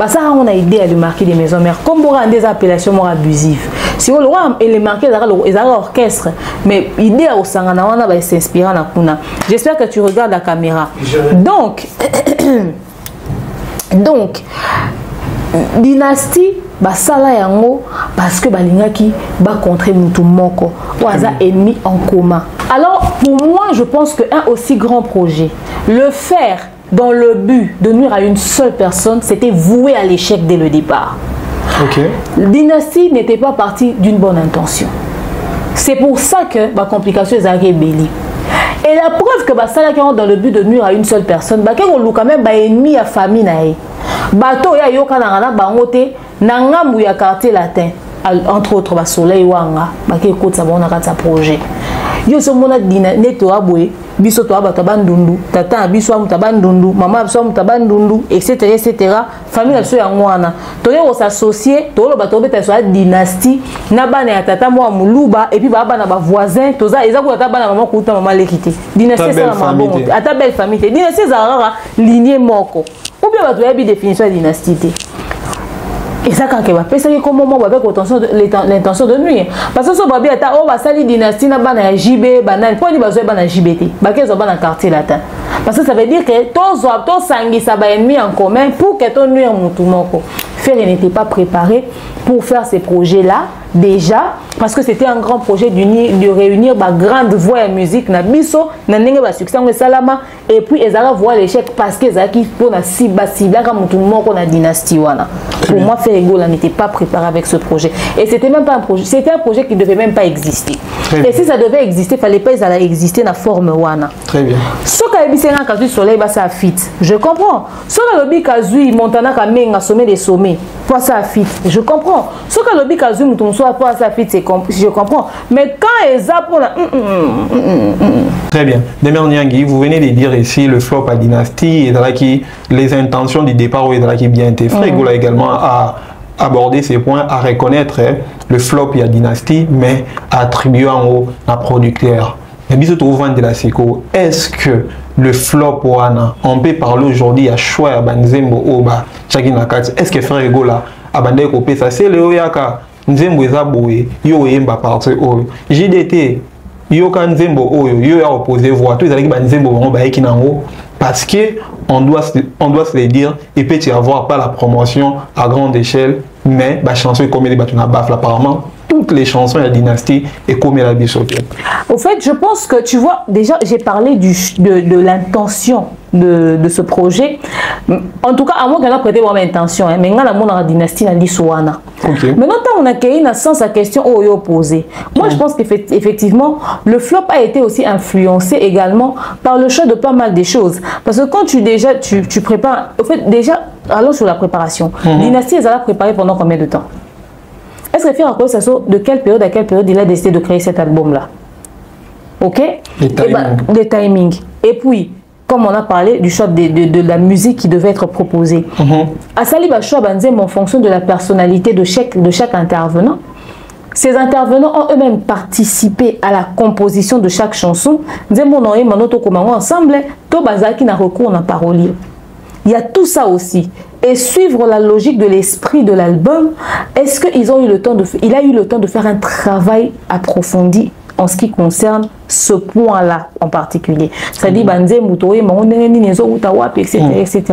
Ça on a aidé à le marquer des maisons mères. Comme on a des appellations abusives. Si on le voit, il est marqué dans l'orchestre. Mais l'idée au Sangana, on va s'inspirer dans la Kuna. J'espère que tu regardes la caméra. Donc, Dynastie, basala yango parce que balingaki ba contre mutu moko waza ennemi en commun. Alors pour moi je pense que un aussi grand projet le faire dans le but de nuire à une seule personne c'était voué à l'échec dès le départ. Ok. Dynastie n'était pas partie d'une bonne intention. C'est pour ça que ma complication est arrivée belli. Et la preuve que basala qui rentre dans le but de nuire à une seule personne, bah quand on quand même ba ennemi à famille nae. Bateau ya yoka na bangote na ngambu ya quartier latin entre autres ba soleil wanga ba ke kotsa bona kata projet yo so mona dina neto abwe biso to abata bandundu tata biso amuta bandundu mama biso amuta bandundu etc famille biso ya ngwana to yo s'associer to lo bato beta so dynastie na bana ya tata mo muluba et puis ba bana ba voisin to za eza ko tata bana mama ko mama lekite dynastie ça la mabongo ata belle famille dynastie za rara lignée moko ou bien tu as une définition de dynastie. Et ça quand va penser que comment moi avec l'intention de nuire parce que ça va bien ta on va salir dynastie na bana JB banane pour dire bazo bana JBT ba kezo bana quartier latin parce que ça veut dire que to sangi ça va ennemi en commun pour que ton nuire mutu moko. Faire n'était pas préparé pour faire ces projets là déjà parce que c'était un grand projet de réunir ma grande voix et musique na biso na ndenge ba succès ngwe salama et puis ezara voir l'échec parce que ezaki pour na cible comme tout le monde qu'on a dynastie wana. Pour moi Ferrego là n'était pas préparé avec ce projet et c'était même pas un projet, c'était un projet qui devait même pas exister. Et si ça devait exister fallait pas ça exister dans forme wana. Très bien. Ce qu'a bisena kazu soleil ba ça fit. Je comprends. Ce qu'a lobi kazu montana ka menga sommet des sommets. Toi ça fit. Je comprends. Ce qu'a lobi kazu mutum soit pas ça fit, je comprends. Mais quand ils pour la... Très bien. Demian Niangui, vous venez de dire ici le flop à Dynastie et qui les intentions du départ où qui bien été fait. Vous également à aborder ces points, à reconnaître le flop à Dynastie, mais à attribuer en haut à producteur. Mais bien sûr, de la Seco, est-ce que le flop on peut parler aujourd'hui à choix à Banzembo Oba, est-ce que frère Gola a bandé coupé ça c'est le Oyaka Nzembo Ezaboué, yo yemba parti Oyo, JDT, yo kan Nzembo Oyo, yo a opposé voix, tout les Banzembo on va qui n'en parce que on doit se le dire, il peut y avoir pas la promotion à grande échelle, mais la chanson est comme il est apparemment. Toutes les chansons de la Dynastie et comme elle a dit sauté. Au fait, je pense que tu vois, déjà, j'ai parlé de l'intention de ce projet. En tout cas, à moi, qu'elle a prêté mon intention, mais dans la Dynastie, elle a dit Souana. Maintenant, on a créé un sens à question au opposé. Moi, je pense qu'effectivement, le flop a été aussi influencé également par le choix de pas mal de choses. Parce que quand tu prépares, au fait, déjà, allons sur la préparation. Dynastie, elle a préparé pendant combien de temps? Est-ce que faire ça de quelle période à quelle période il a décidé de créer cet album-là? Ok? Le timing. Et puis, comme on a parlé du choix de la musique qui devait être proposée. Asali Bachoua Banzem en fonction de la personnalité de chaque intervenant. Ces intervenants ont eux-mêmes participé à la composition de chaque chanson. Nzembo et Manoto Komango ensemble, to bazaki na recours na parolier. Il y a tout ça aussi. Et suivre la logique de l'esprit de l'album, est-ce qu'il a eu le temps de faire un travail approfondi en ce qui concerne ce point-là en particulier? C'est-à-dire, etc.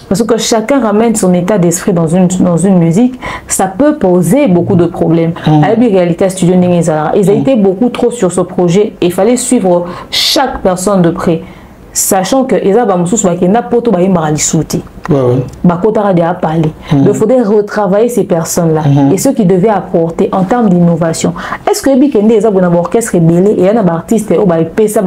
Parce que chacun ramène son état d'esprit dans une musique, ça peut poser beaucoup de problèmes. À la réalité, Studio Ningezala, ils ont été beaucoup trop sur ce projet et il fallait suivre chaque personne de près. Sachant que il faudrait retravailler ces personnes-là et ceux qui devaient apporter en termes d'innovation. Est-ce que les un orchestre rebelle et un artiste au pesa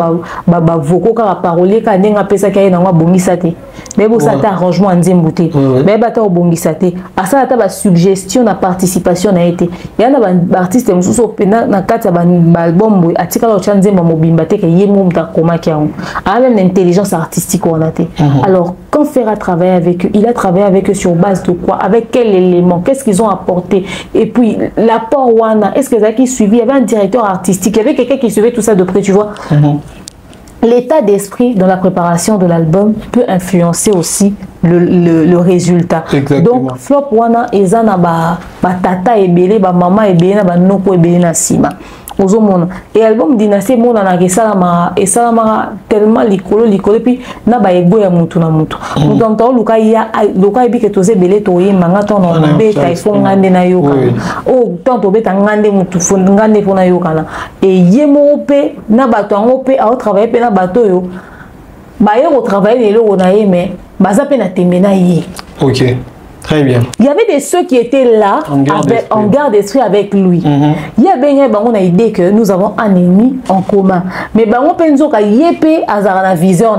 vocaux car parolier car n'enga pesa kaya n'enga bongisate mais vous ça arrangement en zembouté mais bata au bongisate à ça ta suggestion na participation na été il y a un artiste mususu pena na kata album atika lo chanzemba mobimba te ke yemo mtakoma kia a même l'intelligence artistique on a été. Alors quand faire travailler avec eux, il a travaillé avec eux sur base de quoi, avec quel élément, qu'est-ce qu'ils ont apporté, et puis l'apport Wana, est-ce qu'ils avaient suivi, il y avait un directeur artistique, il y avait quelqu'un qui suivait tout ça de près, tu vois. L'état d'esprit dans la préparation de l'album peut influencer aussi le résultat. Exactement. Donc flop Wana ezana ba tata ebele, ba mama ebele, ba noko ebele na sima. Et l'album Dynastie mon na esalama tellement likolo puis na ba ego ya mutu na mutu mutu amta luka ebi ke toze bele to ye manga to no beta ifo ngande na yoka o tanto beta ngande mutu fo ngande fo na yoka na et yemo pe na bato ango pe a travailler pe na bato yo ba ye ko travailler le na ye mais baza pe na temena ye. OK. Très bien. Il y avait ceux qui étaient là en garde d'esprit avec lui. Il y avait une idée que nous avons un ennemi en commun. Mais on pense qu'il y a une vision.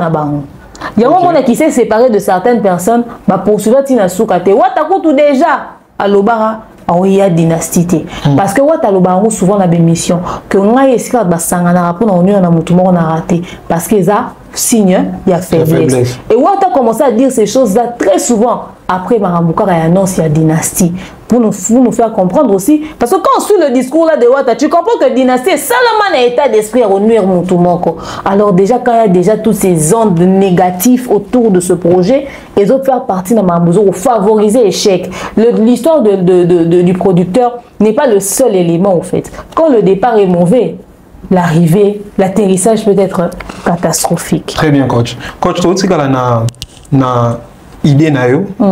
Il y a un monde qui s'est séparé de certaines personnes pour suivre Tina Soukate. Tout déjà à l'Obara. Il y a dynastie parce que Watalobaro souvent la mission que on a essayé de sangana pour on a mutumo na raté parce que ça signe il y a faiblesse et Wata commencé à dire ces choses là très souvent après Marambuka annonce il y a dynastie pour nous faire comprendre aussi parce que quand on suit le discours là de Wata tu comprends que dynastie seulement un état d'esprit à renuire mutumoko. Alors déjà quand il y a déjà toutes ces ondes négatives autour de ce projet les autres faire partie de Marambuzo pour favoriser l'échec. L'histoire du producteur n'est pas le seul élément en fait. Quand le départ est mauvais, l'arrivée, l'atterrissage peut être catastrophique. Très bien coach. Coach, tu as idée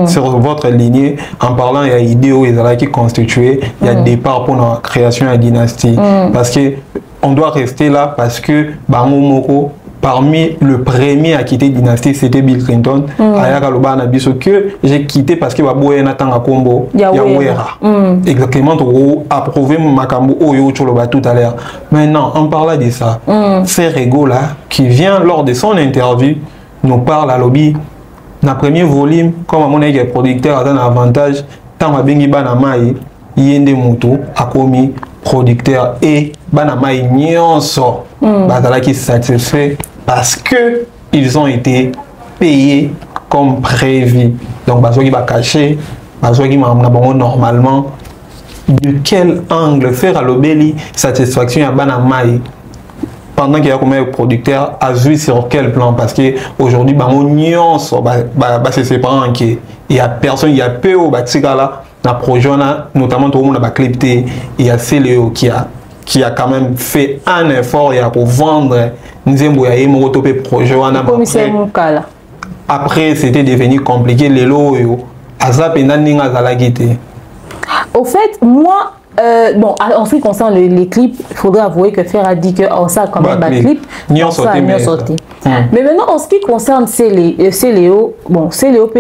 sur votre lignée en parlant il y a idée où ils qui constitué il y a départ pour la création de la dynastie parce que on doit rester là parce que Bangomoko parmi le premier à quitter dynastie c'était Bill Clinton ayaka loba na biso que j'ai quitté parce que baboye na tanga kombo ya wera exactement pour approuver makambo oyo choloba tout à l'heure. Maintenant on parle de ça Ferrego là qui vient lors de son interview nous parle à lobby na premier volume comme à mon avis producteur a un avantage tant à bengi bana mai yende moto akomi producteur et banamai nyonso bazalaki satisfait parce que ils ont été payés comme prévu. Donc bazoki ba caché, bazoki mamna bango normalement. De quel angle faire à l'obéli satisfaction à banamai pendant qu'il y a combien de producteurs à jouer sur quel plan? Parce que aujourd'hui bango nyonso c'est séparant qu'il y a personne, il y a peu au batikala na projet notamment tout le monde a clipté, il y a Céléo qui a quand même fait un effort pour vendre Nzembo ya yemo topé projet wana après c'était devenu compliqué les lots azap et naninga zalagité. Au fait moi bon, en ce qui concerne les clips, il faudrait avouer que Fer a dit que ça a quand même un clip. Mais maintenant, en ce qui concerne Céléo, bon, Céléo,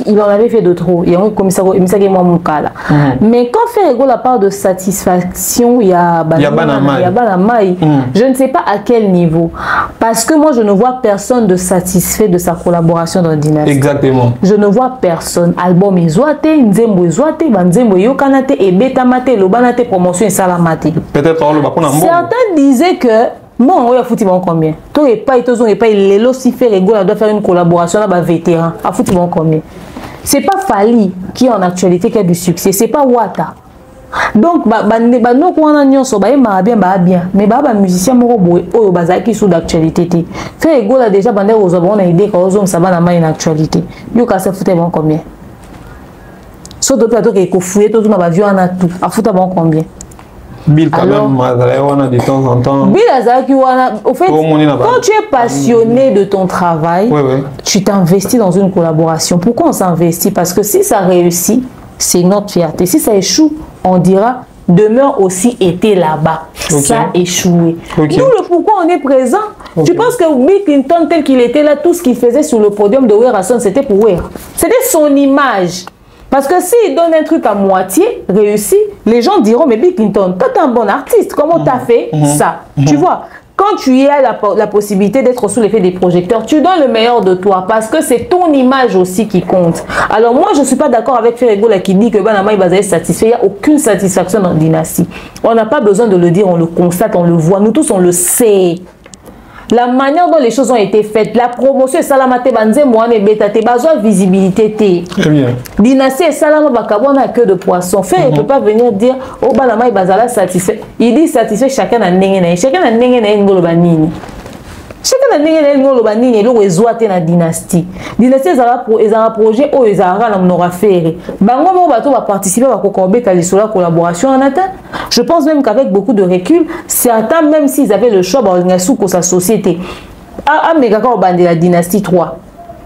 il en avait fait de trop. Il y a un commissaire, mais quand Fer égale la part de satisfaction, il y a Banamai. Je ne sais pas à quel niveau. Parce que moi, je ne vois personne de satisfait de sa collaboration dans Dynasty. Exactement. Je ne vois personne. Album Ezoate, Nzembo Ezoate, Nzembo Yokanate et Betamate. L'obanate promotion et salamate. Peut-être certains disaient que bon, on a foutu bon combien. Toi et pas les locifer et doit faire une collaboration avec un vétéran. A foutu bon combien. C'est pas Fali qui est en actualité qui a du succès, c'est pas Wata. Donc nous on a nyonso ba bien mais ba musicien moko boy oyo bazaki sous d'actualité té. Fait ego là déjà bande aux on a idée qu'on ça va na une actualité. Yo ka se foutu bon combien. Sauf de plateau qui est fouillé, tout le monde a vu en a tout. À foutre bon combien? Bill quand même, de temps en temps. Bill au fait, quand tu es passionné de ton travail, tu t'investis dans une collaboration. Pourquoi on s'investit? Parce que si ça réussit, c'est notre fierté. Si ça échoue, on dira demeure aussi été là-bas. Ça a échoué. Nous, le pourquoi on est présent. Tu penses que Bill Clinton, tel qu'il était là, tout ce qu'il faisait sur le podium de Weir Hasson, c'était pour Weir. C'était son image. Parce que s'il donne un truc à moitié réussi, les gens diront, mais Bill Clinton, toi t'es un bon artiste, comment t'as fait ça? Tu vois, quand tu as la possibilité d'être sous l'effet des projecteurs, tu donnes le meilleur de toi parce que c'est ton image aussi qui compte. Alors moi, je ne suis pas d'accord avec Ferregola qui dit que Banamai Bazaï est satisfait. Il n'y a aucune satisfaction dans Dynasty. On n'a pas besoin de le dire, on le constate, on le voit. Nous tous, on le sait. La manière dont les choses ont été faites, la promotion et salamate banze moane betate besoin visibilité. Très bien. Dynasty et salama bakabo na queue de poisson. Fait il peut pas venir dire oh banama bazala satisfait. Il dit satisfait chacun a ndengena. Chacun a ndengena ngolo banini. Chacun a ndengena ngolo banini lo ezoate na Dynasty. Dynasty ezala projet o ezara na mnora faire. Bango mo bato va participer à kokobeta lisola collaboration en atteint. Je pense même qu'avec beaucoup de recul, certains, même s'ils avaient le choix, ils sa société. Mais quand on la Dynasty 3,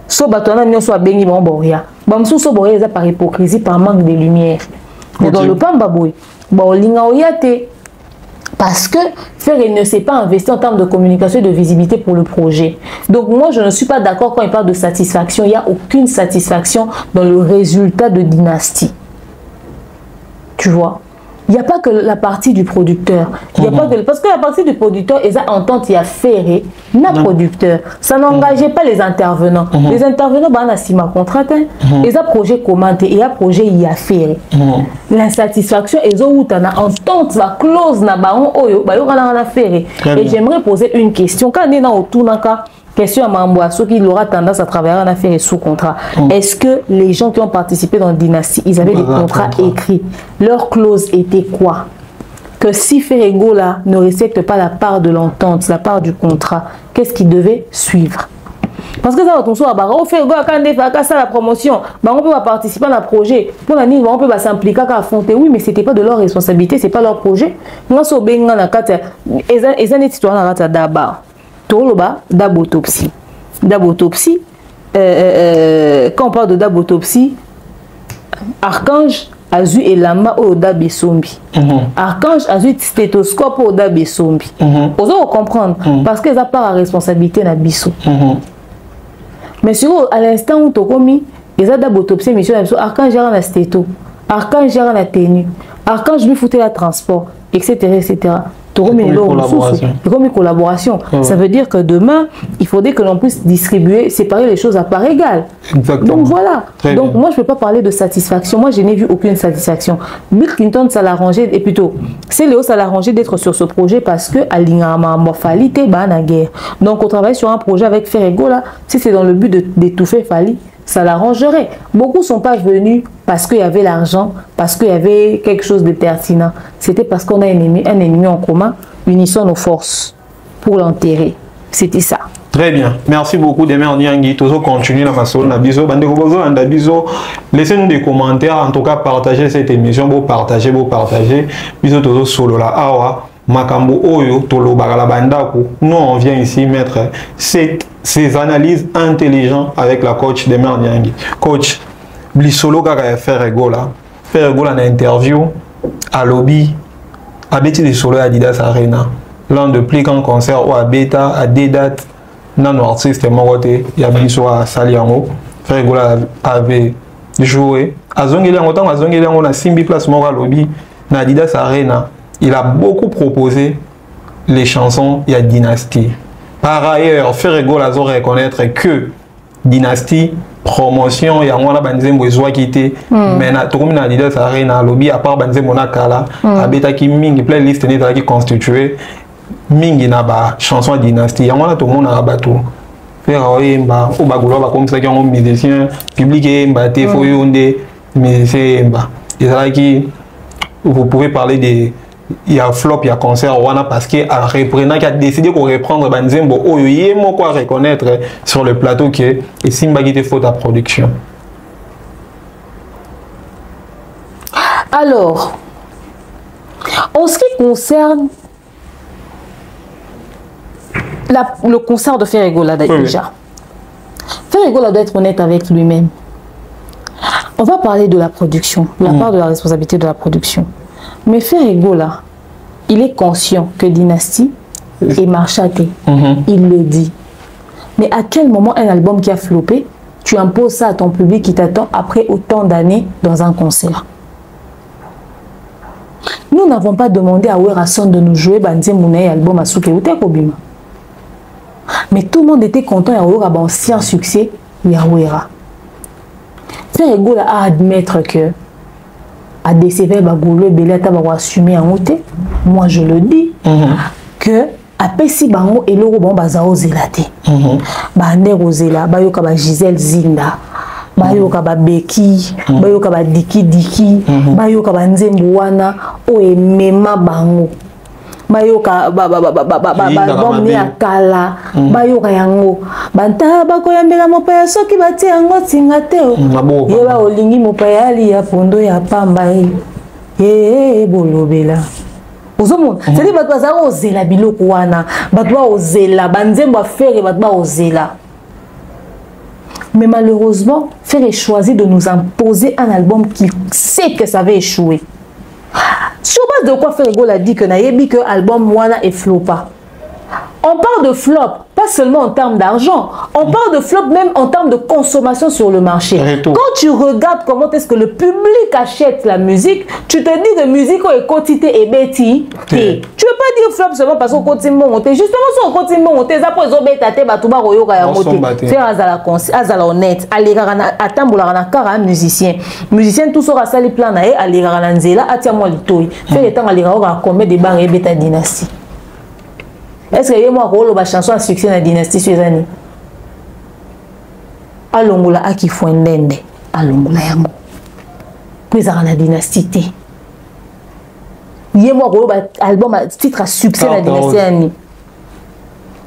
so batona nyo so bengi bon boria. Bamsou so boria par hypocrisie, par manque de lumière. Mais dans le pamba boy, bon linga oyate parce que Ferre ne s'est pas investi en termes de communication et de visibilité pour le projet. Donc moi je ne suis pas d'accord quand il parle de satisfaction. Il n'y a aucune satisfaction dans le résultat de Dynasty. Tu vois? Il n'y a pas que la partie du producteur. Il y a pas que, parce que la partie du producteur, ils ont entente, il y a ferré, na producteur. Ça n'engageait pas les intervenants. Les intervenants, bah, on a sima contrat, ils ont projet commenté, il y a projet, il y a ferré. L'insatisfaction, ils ont entente, la clause, na baron, oyo, bah, on a ferré. Et j'aimerais poser une question. Quand on est dans autour d'un cas, question à Mamboasso qui aura tendance à travailler en affaires et sous contrat. Est-ce que les gens qui ont participé dans Dynasty, ils avaient des contrats écrits? Leur clause était quoi? Que si Ferregola ne respecte pas la part de l'entente, la part du contrat, qu'est-ce qu'il devait suivre? Parce que ça va tomber à Barreau, Ferregola quand on fait la promotion, on peut participer à un projet, on peut s'impliquer à affronter. Oui, mais c'était pas de leur responsabilité, c'est pas leur projet. Moi, je suis en train de citoyens d'abord. Toloba, d'autopsie. D'autopsie, quand on parle de d'autopsie, Archange a vu elamba au dabesombi. Archange a vu stéthoscope au dabesombi. Vous allez comprendre, parce que ça part à responsabilité na biso. Mais sur à l'instant où tu as commis, ils ont d'autopsie, monsieur, Archange a un stéto, Archange a un tenue, Archange lui foutait la transport, etc. etc. Comme collaboration. Ça veut dire que demain, il faudrait que l'on puisse distribuer, séparer les choses à part égale. Exactement. Donc voilà. Donc moi, je ne peux pas parler de satisfaction. Moi, je n'ai vu aucune satisfaction. Bill Clinton, ça l'a arrangé, et plutôt, c'est Léo, ça l'a arrangé d'être sur ce projet parce que à l'ingramafalité, la guerre. Donc on travaille sur un projet avec Ferrego, là, si c'est dans le but d'étouffer Fali, ça l'arrangerait. Beaucoup ne sont pas venus parce qu'il y avait l'argent, parce qu'il y avait quelque chose de pertinent. C'était parce qu'on a un ennemi en commun. Unissons nos forces pour l'enterrer. C'était ça. Très bien. Merci beaucoup, Demer Niangi. Toujours continuer la masse na biso. Laissez-nous des commentaires. En tout cas, partagez cette émission. Vous partagez. Biso toujours solo la awa. Makambo Oyo, Tolo Bagalabandako. Nous, on vient ici mettre ces analyses intelligentes avec la coach Demer Niangi. Coach, Blissolo Kaka Ferrego là. Ferrego là, en interview, à lobby, à Betty de Solo Adidas Arena. L'un de plus grand concert ou à Beta, à des dates, non artiste Moroté, il y a Blisso à Saliango. Ferrego là avait joué. À Zongeliango, tant à Zongeliango, on a Simbi Place Mora lobby, na Adidas Arena. Il a beaucoup proposé les chansons il y a Dynasty. Par ailleurs, Ferrego Lazo reconnaître que Dynasty, promotion, il y a un banzé Mouezoa qui était, mais na tout comme na Adidas Arena lobby à part banzé Monakala, abeta qui mingi playlist n'est qui constitué mingi na ba chanson Dynasty. Il y a un tout le monde à bateau. Ferrego Mba, au bagoulo ba comme ça qui ont musicien, public Mba, Tefo Yonde, musicien Mba. Et ça qui vous pouvez parler des il y a flop, il y a concert, parce qu'il y a un reprenant qui a décidé de reprendre Banzembo. Oh, il y a quoi à reconnaître sur le plateau qui est et Simba qui faute à production. Alors, en ce qui concerne le concert de Ferrego là déjà, Ferrego là doit être honnête avec lui-même. On va parler de la production, de la part de la responsabilité de la production. Mais Ferrego là, il est conscient que Dynasty est marchaté. Il le dit. Mais à quel moment un album qui a floppé, tu imposes ça à ton public qui t'attend après autant d'années dans un concert? Nous n'avons pas demandé à Werason de nous jouer Banzé Mounaï album à Souké ou Tekobima. Mais tout le monde était content d'avoir un ancien succès, Yawera. Ferrego là a admettre que à décevoir bagolo belata ba assumer en côté, moi je le dis que après si bango et le bon bazao zelate bande rozela bayoka ba Gisèle Zinda bayoka ba Beki bayoka ba Diki bayoka ba Nzembo wana o emema bango bayoka album ni akala bayoka yango banta bakoyambela mopaya soki bati yango tinga te yeba olingi mopaya ali ya pondo ya pamba bolobela ozomona c'est-à-dire bato bazala ozela biloko wana bato ba ozela banzembo afere bato ba ozela. Mais malheureusement Ferré choisit de nous imposer un album qui sait que ça va échouer. Sur base de quoi Ferrego a dit que Nayebi que l'album Wana est floppa. On parle de flop, pas seulement en termes d'argent, on parle de flop même en termes de consommation sur le marché. Quand tu regardes comment est-ce que le public achète la musique, tu te dis que musique est quotité et bêtis. Tu ne veux pas dire flop seulement parce qu'on continue monter. Justement, si on continue monter, ça peut être bêté, batouba royoka ya monter. Faire azala honnête, atambola na kara musicien. Musicien tout sera sali plan na e alira na nzela atia moi litoi. Fait le temps alira ora combien de bar et bêta dynastie. Est-ce que moi ko la chanson à succès na dynastie sur les années? Alongola aki fuendende, alongola yango. Puis la dynastie té. Yé moi ko album titre à succès na dynastie ani.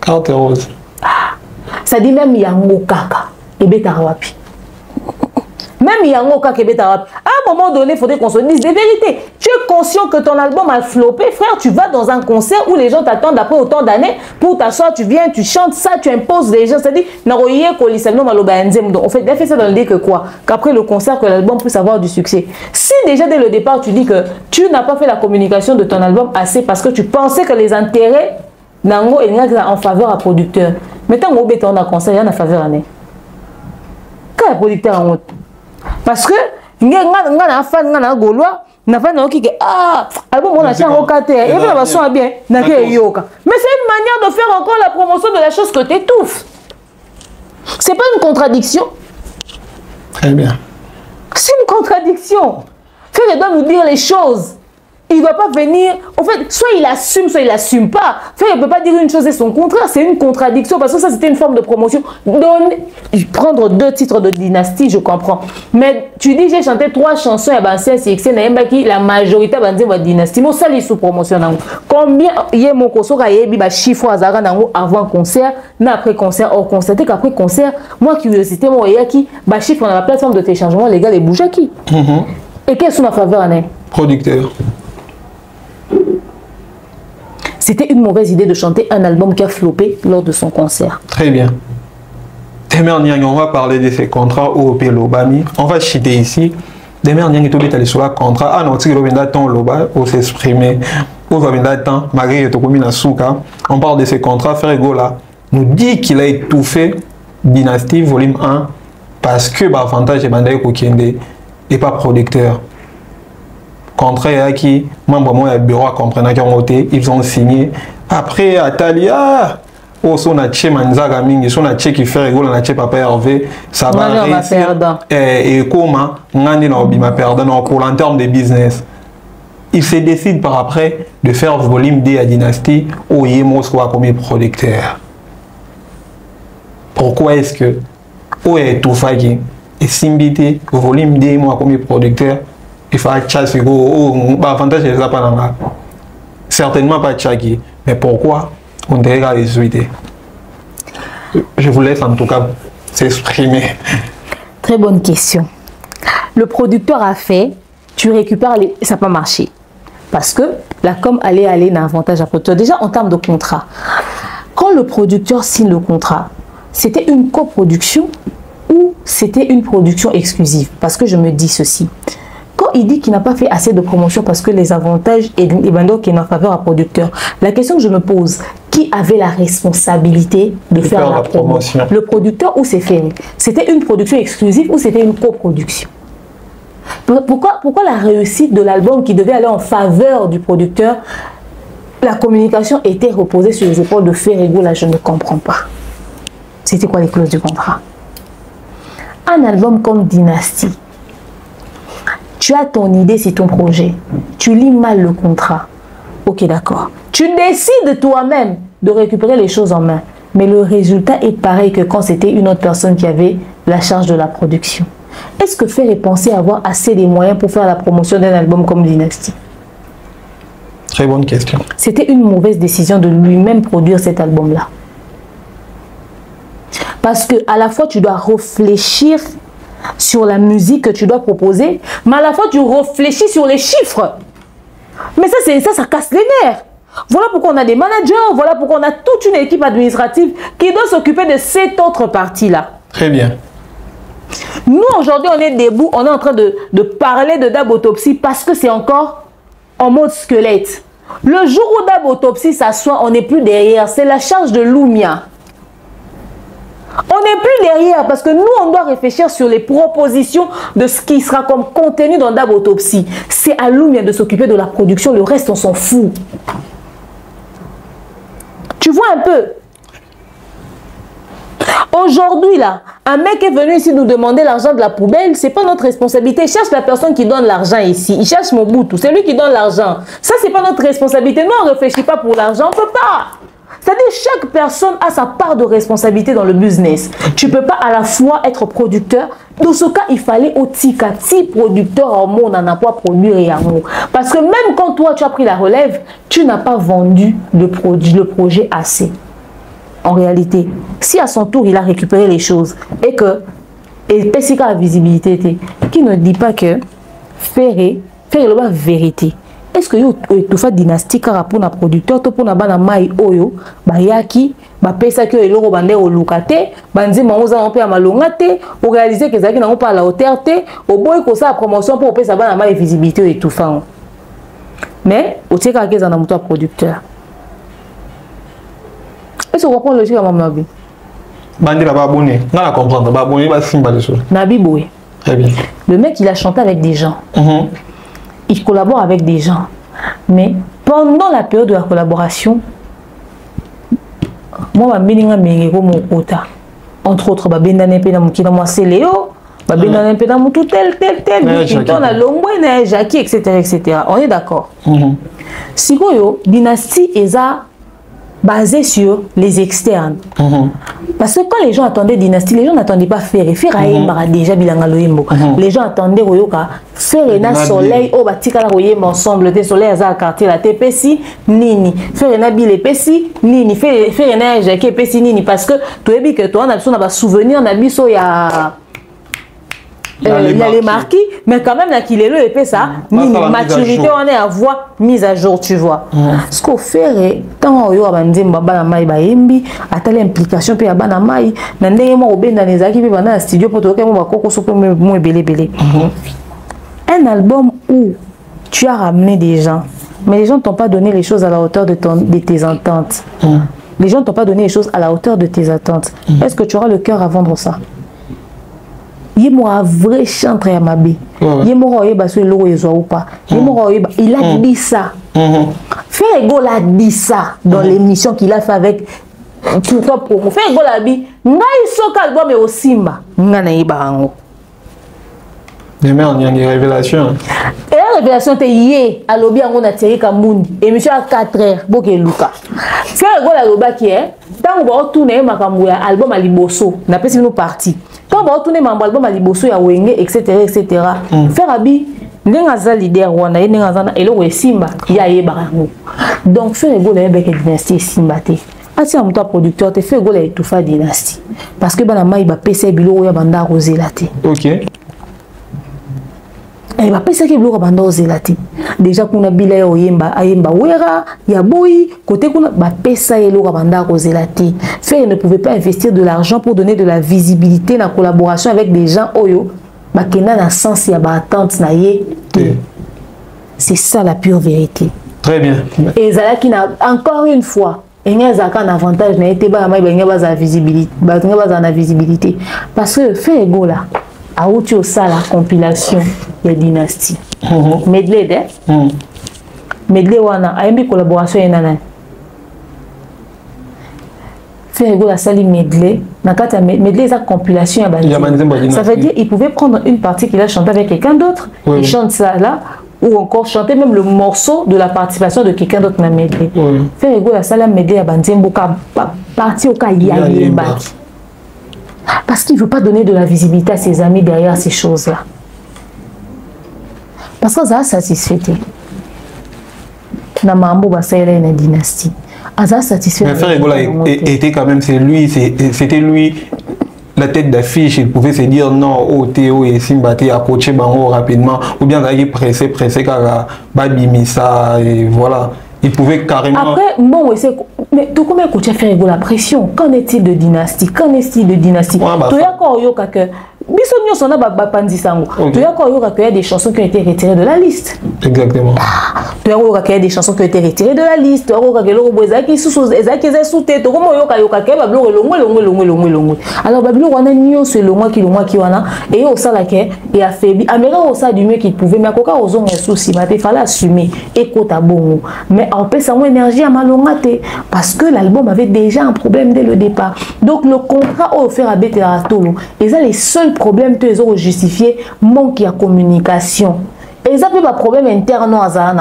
Carte rose. Ça dit même yango kaka et beta wapi. Même yango kaka et beta wapi. À un moment donné, il faudrait qu'on se dise des vérités. Tu es conscient que ton album a floppé, frère, tu vas dans un concert où les gens t'attendent après autant d'années pour t'asseoir, tu viens, tu chantes ça, tu imposes les gens. C'est-à-dire, on fait ça dans l'idée que quoi? Qu'après le concert, que l'album puisse avoir du succès. Si déjà dès le départ, tu dis que tu n'as pas fait la communication de ton album assez parce que tu pensais que les intérêts n'ango et en faveur à producteur. Mais tant qu'on béton dans un concert, il y a une faveur à ne. Quand le producteur en haut. Parce que, nga fan nga na gaulois n'a pas qui ah album on a fait un côté et puis la version est bien n'a que yoka mais c'est une manière de faire encore la promotion de la chose que tu étouffes. C'est pas une contradiction. Très bien. C'est une contradiction. Frère doit nous dire les choses. Il ne doit pas venir. En fait, soit il assume, soit il n'assume pas. Frère, il ne peut pas dire une chose et son contraire. C'est une contradiction parce que ça, c'était une forme de promotion. Prendre 2 titres de dynastie, je comprends. Mais tu dis, j'ai chanté 3 chansons à CSX, la majorité de la dynastie. Moi, ça, les sous-promotions. Combien il y a mon concert, il y a chiffre avant concert, après concert, hors concert. Qu'après concert, moi, curiosité, moi, il y a qui chiffre dans la plateforme de téléchargement légal et bouge à qui. Et quelles sont ma faveur, Anne? Producteur. C'était une mauvaise idée de chanter un album qui a floppé lors de son concert. Très bien. On va parler de ces contrats au Lobami. On va chiter ici. Demain, on va sur le contrat. Ah non, tu vas temps Loba pour s'exprimer. On va temps, malgré que on parle de ces contrats. Frère là nous dit qu'il a étouffé Dynastie volume 1 parce que l'avantage est que et pas producteur. Contrat qui membre moi bureau à comprendre ils ont signé après Atalia au son a tché manzaga mingi son a tché qui fait rigolo na tché papa Hervé ça va réussir et comment ngani na obima perdant pour en termes de business il se décide par après de faire volume 2 à Dynastie au Yemos quoi comme producteur. Pourquoi est-ce que au est tout fagi et simbité volume 2 moi comme producteur il faut chasser avantage de ça pas certainement pas Tchaki mais pourquoi on devrait résulter. Je vous laisse en tout cas s'exprimer. Très bonne question. Le producteur a fait, tu récupères les, ça n'a pas marché parce que la com allait d'un avantage à producteur. Déjà en termes de contrat, quand le producteur signe le contrat, c'était une coproduction ou c'était une production exclusive? Parce que je me dis ceci. Quand il dit qu'il n'a pas fait assez de promotion parce que les avantages et donc qu'il est en faveur à producteur, la question que je me pose, qui avait la responsabilité de faire la promotion? Le producteur ou c'est fait? C'était une production exclusive ou c'était une coproduction? Pourquoi la réussite de l'album qui devait aller en faveur du producteur, la communication était reposée sur les épaules de Ferrego? Là, je ne comprends pas. C'était quoi les clauses du contrat? Un album comme Dynastie, tu as ton idée, c'est ton projet. Tu lis mal le contrat. Ok, d'accord. Tu décides toi-même de récupérer les choses en main. Mais le résultat est pareil que quand c'était une autre personne qui avait la charge de la production. Est-ce que Ferré pensait avoir assez de moyens pour faire la promotion d'un album comme Dynastie? Très bonne question. C'était une mauvaise décision de lui-même produire cet album-là. Parce que à la fois, tu dois réfléchir sur la musique que tu dois proposer, mais à la fois tu réfléchis sur les chiffres. Mais ça casse les nerfs. Voilà pourquoi on a des managers, voilà pourquoi on a toute une équipe administrative qui doit s'occuper de cette autre partie-là. Très bien. Nous, aujourd'hui, on est debout, on est en train de parler de Dab Autopsie parce que c'est encore en mode squelette. Le jour où Dab Autopsie s'assoit, on n'est plus derrière. C'est la charge de Lumia. On n'est plus derrière parce que nous, on doit réfléchir sur les propositions de ce qui sera comme contenu dans Dab Autopsie. C'est à Lumia de s'occuper de la production, le reste, on s'en fout. Tu vois un peu? Aujourd'hui, là, un mec est venu ici nous demander l'argent de la poubelle, c'est pas notre responsabilité. Il cherche la personne qui donne l'argent ici. Il cherche Mobutu, c'est lui qui donne l'argent. Ça, c'est pas notre responsabilité. Nous, on ne réfléchit pas pour l'argent, on peut pas. C'est-à-dire chaque personne a sa part de responsabilité dans le business. Tu ne peux pas à la fois être producteur. Dans ce cas, il fallait au tikati producteur en monde n'en a pas produire et amour. Parce que même quand toi, tu as pris la relève, tu n'as pas vendu le projet assez. En réalité, si à son tour, il a récupéré les choses et que, et c'est la visibilité, qui ne dit pas que faire la vérité. Est-ce que tu fais dynastie car pour un producteur, pour un banamai oyo, bayaki, pesa que le robandé au lucate, banzi mamuza on peut amalongate, ou réaliser que zaki n'ont pas la hauteur te, au boy que ça promotion pour pesa banamai visibilité et tout ça. Mais au teka que zana muto producteur. Est-ce que vous comprenez le logique à ma vie? Bandi la babouné, on la comprendre, babouné va simba les choses. Nabi boy. Très bien. Le mec il a chanté avec des gens. il collabore avec des gens. Mais pendant la période de la collaboration, moi, je suis mon quota. Entre autres, je suis un Léo, je suis un tel, Jackie, etc. On est d'accord. Si vous dynastie est basée sur les externes. Parce que quand les gens attendaient dynastie, les gens n'attendaient pas Ferré. Ferré déjà bilanga loyembo. Les gens attendaient Royoka. Ferré na soleil au batika la royembo ensemble. Des soleils à quartier la TPC nini. Ferré na bile pesi nini. Ferré na jacke pesi nini. Parce que tu es bien que toi on a besoin d'avoir souvenir na biso ya. Il y a les marquis, mais quand même, qu'il est là, et ça, maturité, on est à voir mise à jour, tu vois. Ce qu'on fait, tant on a dit, à l'implication, puis à Banamaï, dans les équipes, dans le studio, pour un album où tu as ramené des gens, mais les gens ne t'ont pas donné les choses à la hauteur de tes attentes. Les gens ne t'ont pas donné les choses à la hauteur de tes attentes. Est-ce que tu auras le cœur à vendre ça? Il y a un vrai chanteur à ma vie. Il y a ou pas. Il a dit ça. Ferrego l'a dit ça dans l'émission qu'il a fait avec tout ça pour moi. Ferrego l'a dit, il faut album au Simba. Demain, on y a une révélation. Et la révélation était hier à l'objet on a tiré Kamoun. Émission à 4h. Boké Luka. Ferrego l'a loba qui est. Tant qu'on va retourner ma Kamouya album à Liboso. On a pas si nous partis. Quand on va retourner mon album à Liboso, il y a Wenge, etc. Faire abi, n'engaza leader wana, n'engaza na elo Simba, il y a Yebarango. Donc faire ego la avec dynastie Simba te. Ati am toi producteur te fait ego la tout fa dynastie. Parce que bana mai ba PC bilo ya banda rosé la te. OK. Et ba PC ke bilo banda rosé la te. Déjà kuna bila ya oyemba, ayemba wera, ya boy, côté kuna ba PC elo banda rosé la te. Faire ne pouvait pas investir de l'argent pour donner de la visibilité dans la collaboration avec des gens oyo ba kena na sens ya ba attente na ye. C'est ça la pure vérité. Très bien. Et Zala qui n'a encore une fois il y a un avantage n'a été pas la visibilité parce que fait ego là a outil ça la compilation des dynasties medley medley wana a une collaboration enana fait ego la salle medley na kata medley sa compilation ça veut dire il pouvait prendre une partie qu'il a chanté avec quelqu'un d'autre il chante ça là ou encore chanter même le morceau de la participation de quelqu'un d'autre dans le medley. Faire ego la salle medley à Banzembo parti au cas parce qu'il ne veut pas donner de la visibilité à ses amis derrière ces choses-là. Parce que ça a satisfait. Dans Mambo Basaïla une dynastie. Ça satisfait. Mais Faire ego était quand même c'était lui. La tête d'affiche, il pouvait se dire non, oh Théo et Simbate à coacher Bango rapidement, ou bien d'aller pressé, car Babimisa, et voilà. Il pouvait carrément. Après, bon, mais tout comme coacher faire la pression. Qu'en est-il de dynastie? Qu'en est-il de dynastie? Tu y a encore yoka que. Bisogno son abapandi sango. Tu y a encore yoka que des chansons qui ont été retirées de la liste. Exactement. Tu y a encore qu'il y a des chansons qui ont été retirées de la liste. Tu y a encore que le Boisaki sous Ezaki sous-tête. Comment yoka que Bablo longue. Alors Bablo on a nion c'est le mois qui wana et au ça là que et affaibli. Américain au ça du mieux qu'il pouvait mais coca aux ongles souci. Mais il fallait assumer. Écoute à bon. Mais en fait ça moins énergie à malongate parce que l'album avait déjà un problème dès le départ. Donc le contrat offert à Bete Ratolo. Et ça les seuls problème que ils ont justifié manque de communication et ça peut pas problème interne à ça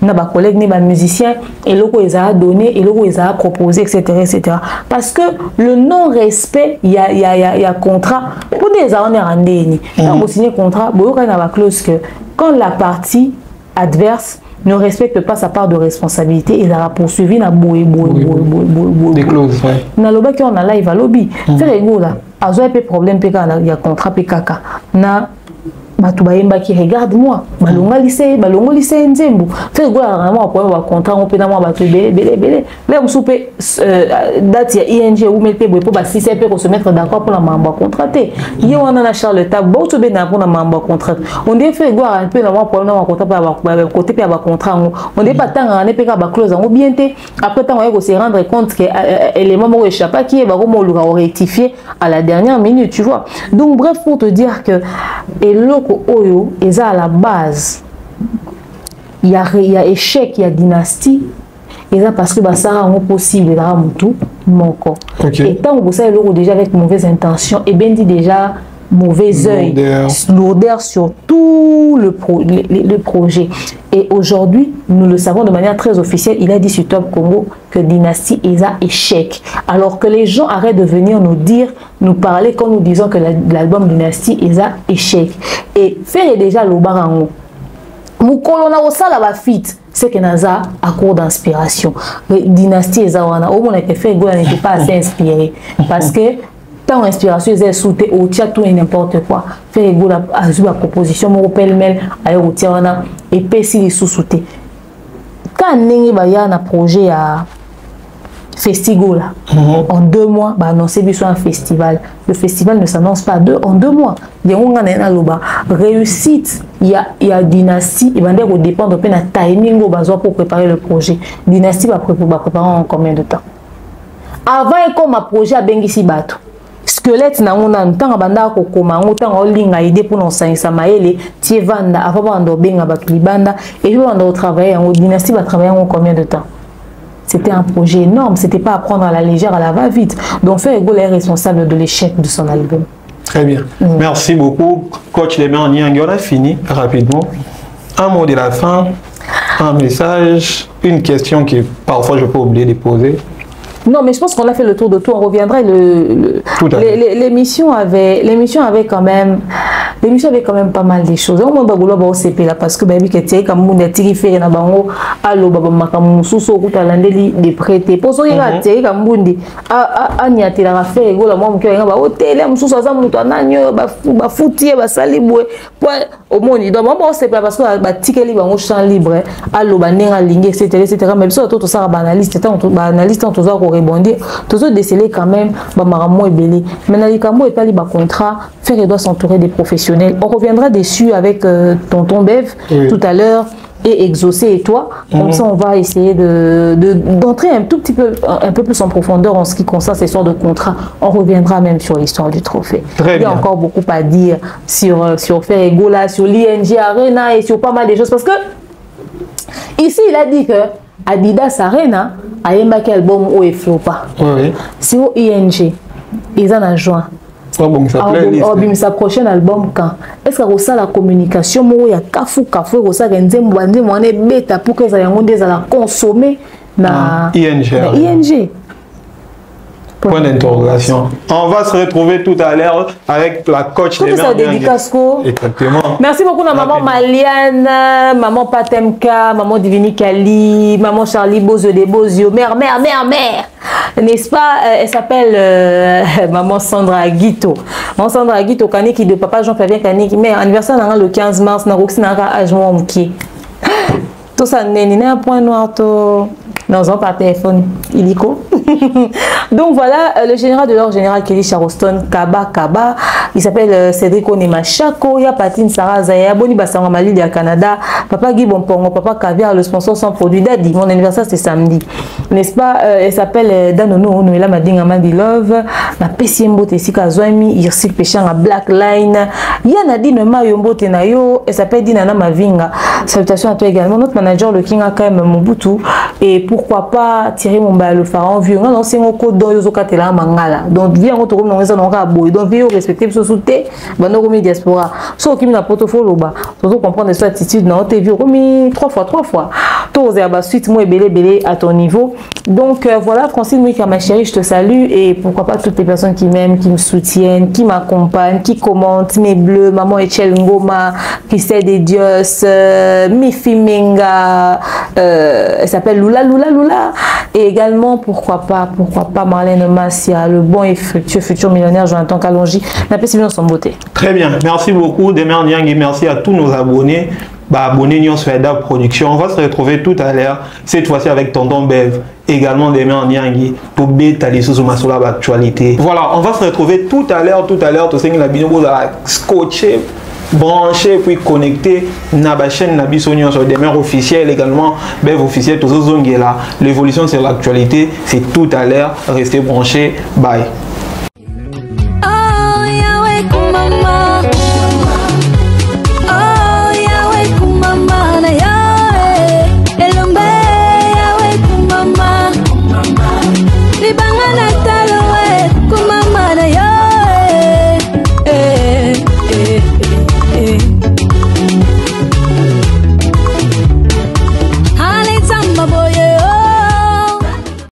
na ba collègue ni ba musicien et le quoi ils a donné et le quoi ils a proposé etc. parce que le non respect il y a contrat pour des on est rendé ni on signer contrat bon il y a la clause que quand la partie adverse ne respecte pas sa part de responsabilité il a poursuivi na des clauses na loba qui on a live à lobby faire ego là azo pe problème pe quand il y a contrat pe kaka na Matubaimba qui regarde moi balonga lycée nzembo fait go vraiment pour contrat on peut na moi batu belé là soupe date ya ING ou mettre pour ba 6 pour se mettre d'accord pour la membre contraté y on a Charles Tab bon to ben pour la membre contrat on dit fait go un peu na moi pour na contrat pas côté pe ba contrat on dit pas tant on pe ba clause on bien té après tant on se rendre compte que élément mo échappe qui va comment on rectifier à la dernière minute tu vois donc bref pour te dire que et Oyo est à la base il y a échec, il y a dynastie. Et ça parce que ça rend possible dans tout mon corps. Et tant que vous savez déjà avec mauvaise intention, et bien dit déjà mauvais œil, lourdeur sur tout le projet. Et aujourd'hui, nous le savons de manière très officielle, il a dit sur Top Congo que Dynastie est un échec. Alors que les gens arrêtent de venir nous dire, nous parler quand nous disons que l'album Dynastie est un échec. Et faire déjà le barango. Moukolona osala ba fit, c'est que naza à court d'inspiration. Dynastie Ezawana, au moins que fait Gola n'était pas assez inspiré parce que tant inspiration est soutée au tcha tout et n'importe quoi. Fait Gola a joué la proposition mon pêle-mêle à au tiana et pessi les sous-soutés. Quand n'engi ba ya na projet à Festigola en 2 mois, bah annoncé sur un festival. Le festival ne s'annonce pas en 2 mois. Il y a une réussite. Il y a Dynastie. Il va dépendre de la timing pour préparer le projet. Dynastie va préparer en combien de temps? Avant comme un projet à Bengisi Bato. Squelette na ngona ntanga banda ko koma ngota ngolinga idée pour non ça maele tie vanda avant bando benga bato libanda et puis on travailler en Dynastie va travailler en combien de temps? C'était un projet énorme, c'était pas à prendre à la légère, à la va-vite. Donc Ferrego est responsable de l'échec de son album. Très bien. Merci beaucoup, coach Demian Niangi. On a fini rapidement. Un mot de la fin, un message, une question que parfois je peux oublier de poser. Non, mais je pense qu'on a fait le tour de tout. On reviendrait. L'émission avait quand même pas mal de choses. Au moins, au CP là parce que baby que tu es comme on a tiré faire na bango allo baba makamu suso kuta landeli de prêter. Pour ça il a tiré comme bundi a nyati la faire ego la moi mko nga hôtel mususo aza mutu ananyo ba futie ba salibwe point au monde donc on CP parce que ba tikeli bango champ libre allo ba nenga lingi etc mais ça tout ça ba analyste tout ça rebondir, tous déceler quand même Bamaramo et Belé. Maintenant, les Cambo et pas les contrats, faire doit s'entourer des professionnels. On reviendra dessus avec tonton Bev tout à l'heure et Exaucé et toi. Comme ça, on va essayer d'entrer un tout petit peu, un peu plus en profondeur en ce qui concerne ces histoires de contrats. On reviendra même sur l'histoire du trophée. Il y a encore beaucoup à dire sur Ferregola, sur l'ING Arena et sur pas mal de choses parce que ici, il a dit que Adidas Arena a un album où il faut pas. C'est au ING. Ils en ont joint. Sa prochain album quand est-ce que ça la communication moi il y a kafu ça nzembo nzembo on est bêta pour que ça y a consommer na ING. Point d'interrogation. On va se retrouver tout à l'heure avec la coach de Exactement. Merci beaucoup à maman Maliane, maman Patemka, maman Divini Kali, maman Charlie Bozo de Bozio, mère. N'est-ce pas? Elle s'appelle maman Sandra Guito. Maman Sandra Guito, Kaniki de papa Jean-Flavien Kaniki, mais anniversaire le 15 mars, na Roxy Nara Ajmo Mki. Tout ça, n'est un point noir, non, non, par téléphone, illico. Donc voilà, le général de l'ordre général Kelly Charoston, Kaba, il s'appelle Cédric Onema Chako, il y a Patine Sarah Zaya, Boni Bassanga Mali de Canada, Papa Guy Bonpongo, Papa Caviar, le sponsor sans produit Daddy. Mon anniversaire c'est samedi, n'est-ce pas? Elle s'appelle Danono, Noëlla Madinga Mandi Love, ma Pessiembo Tessika Zoami, Irsil Péchang à Black Line, Yana Dinema Yombo Tenayo, elle s'appelle Dinana Mavinga. Salutations à toi également, notre manager le King Akam Mobutu, et pourquoi pas Thierry Momba le pharaon vieux, non c'est mon code dans Yozo Katela Mangala, donc viens on te remet dans les zones donc viens respecter ce soutien, bano remis diaspora, so qui n'a portfolio bas, tu comprendre cette attitude, non t'es vieux remis 3 fois, tous et à suite moi belé à ton niveau, donc voilà Francine Mouika ma chérie, je te salue et pourquoi pas toutes les personnes qui m'aiment, qui me soutiennent, qui m'accompagnent, qui commentent, mes bleus, maman Echel Ngoma, Christelle des Dios, Mifi Minga, elle s'appelle Lula, et également pourquoi pas Marlène Massia, le bon et fructueux futur millionnaire Jonathan Kalonji, n'appelle bien son beauté. Très bien, merci beaucoup Demian Niangi, merci à tous nos abonnés. Abonnez Nyon Sweda Production. On va se retrouver tout à l'heure, cette fois-ci avec Tonton Bev, également Demian Niangi, pour bêter sous ma sola actualité. Voilà, on va se retrouver tout à l'heure, tout ce que la binobo a scotché, branché, puis connecté na ba chaîne na bisonio sur des mères officielles également, Bev officiel, tous ces zongés là. L'évolution sur l'actualité, c'est tout à l'heure. Restez branchés. Bye. Oh, Yahweh,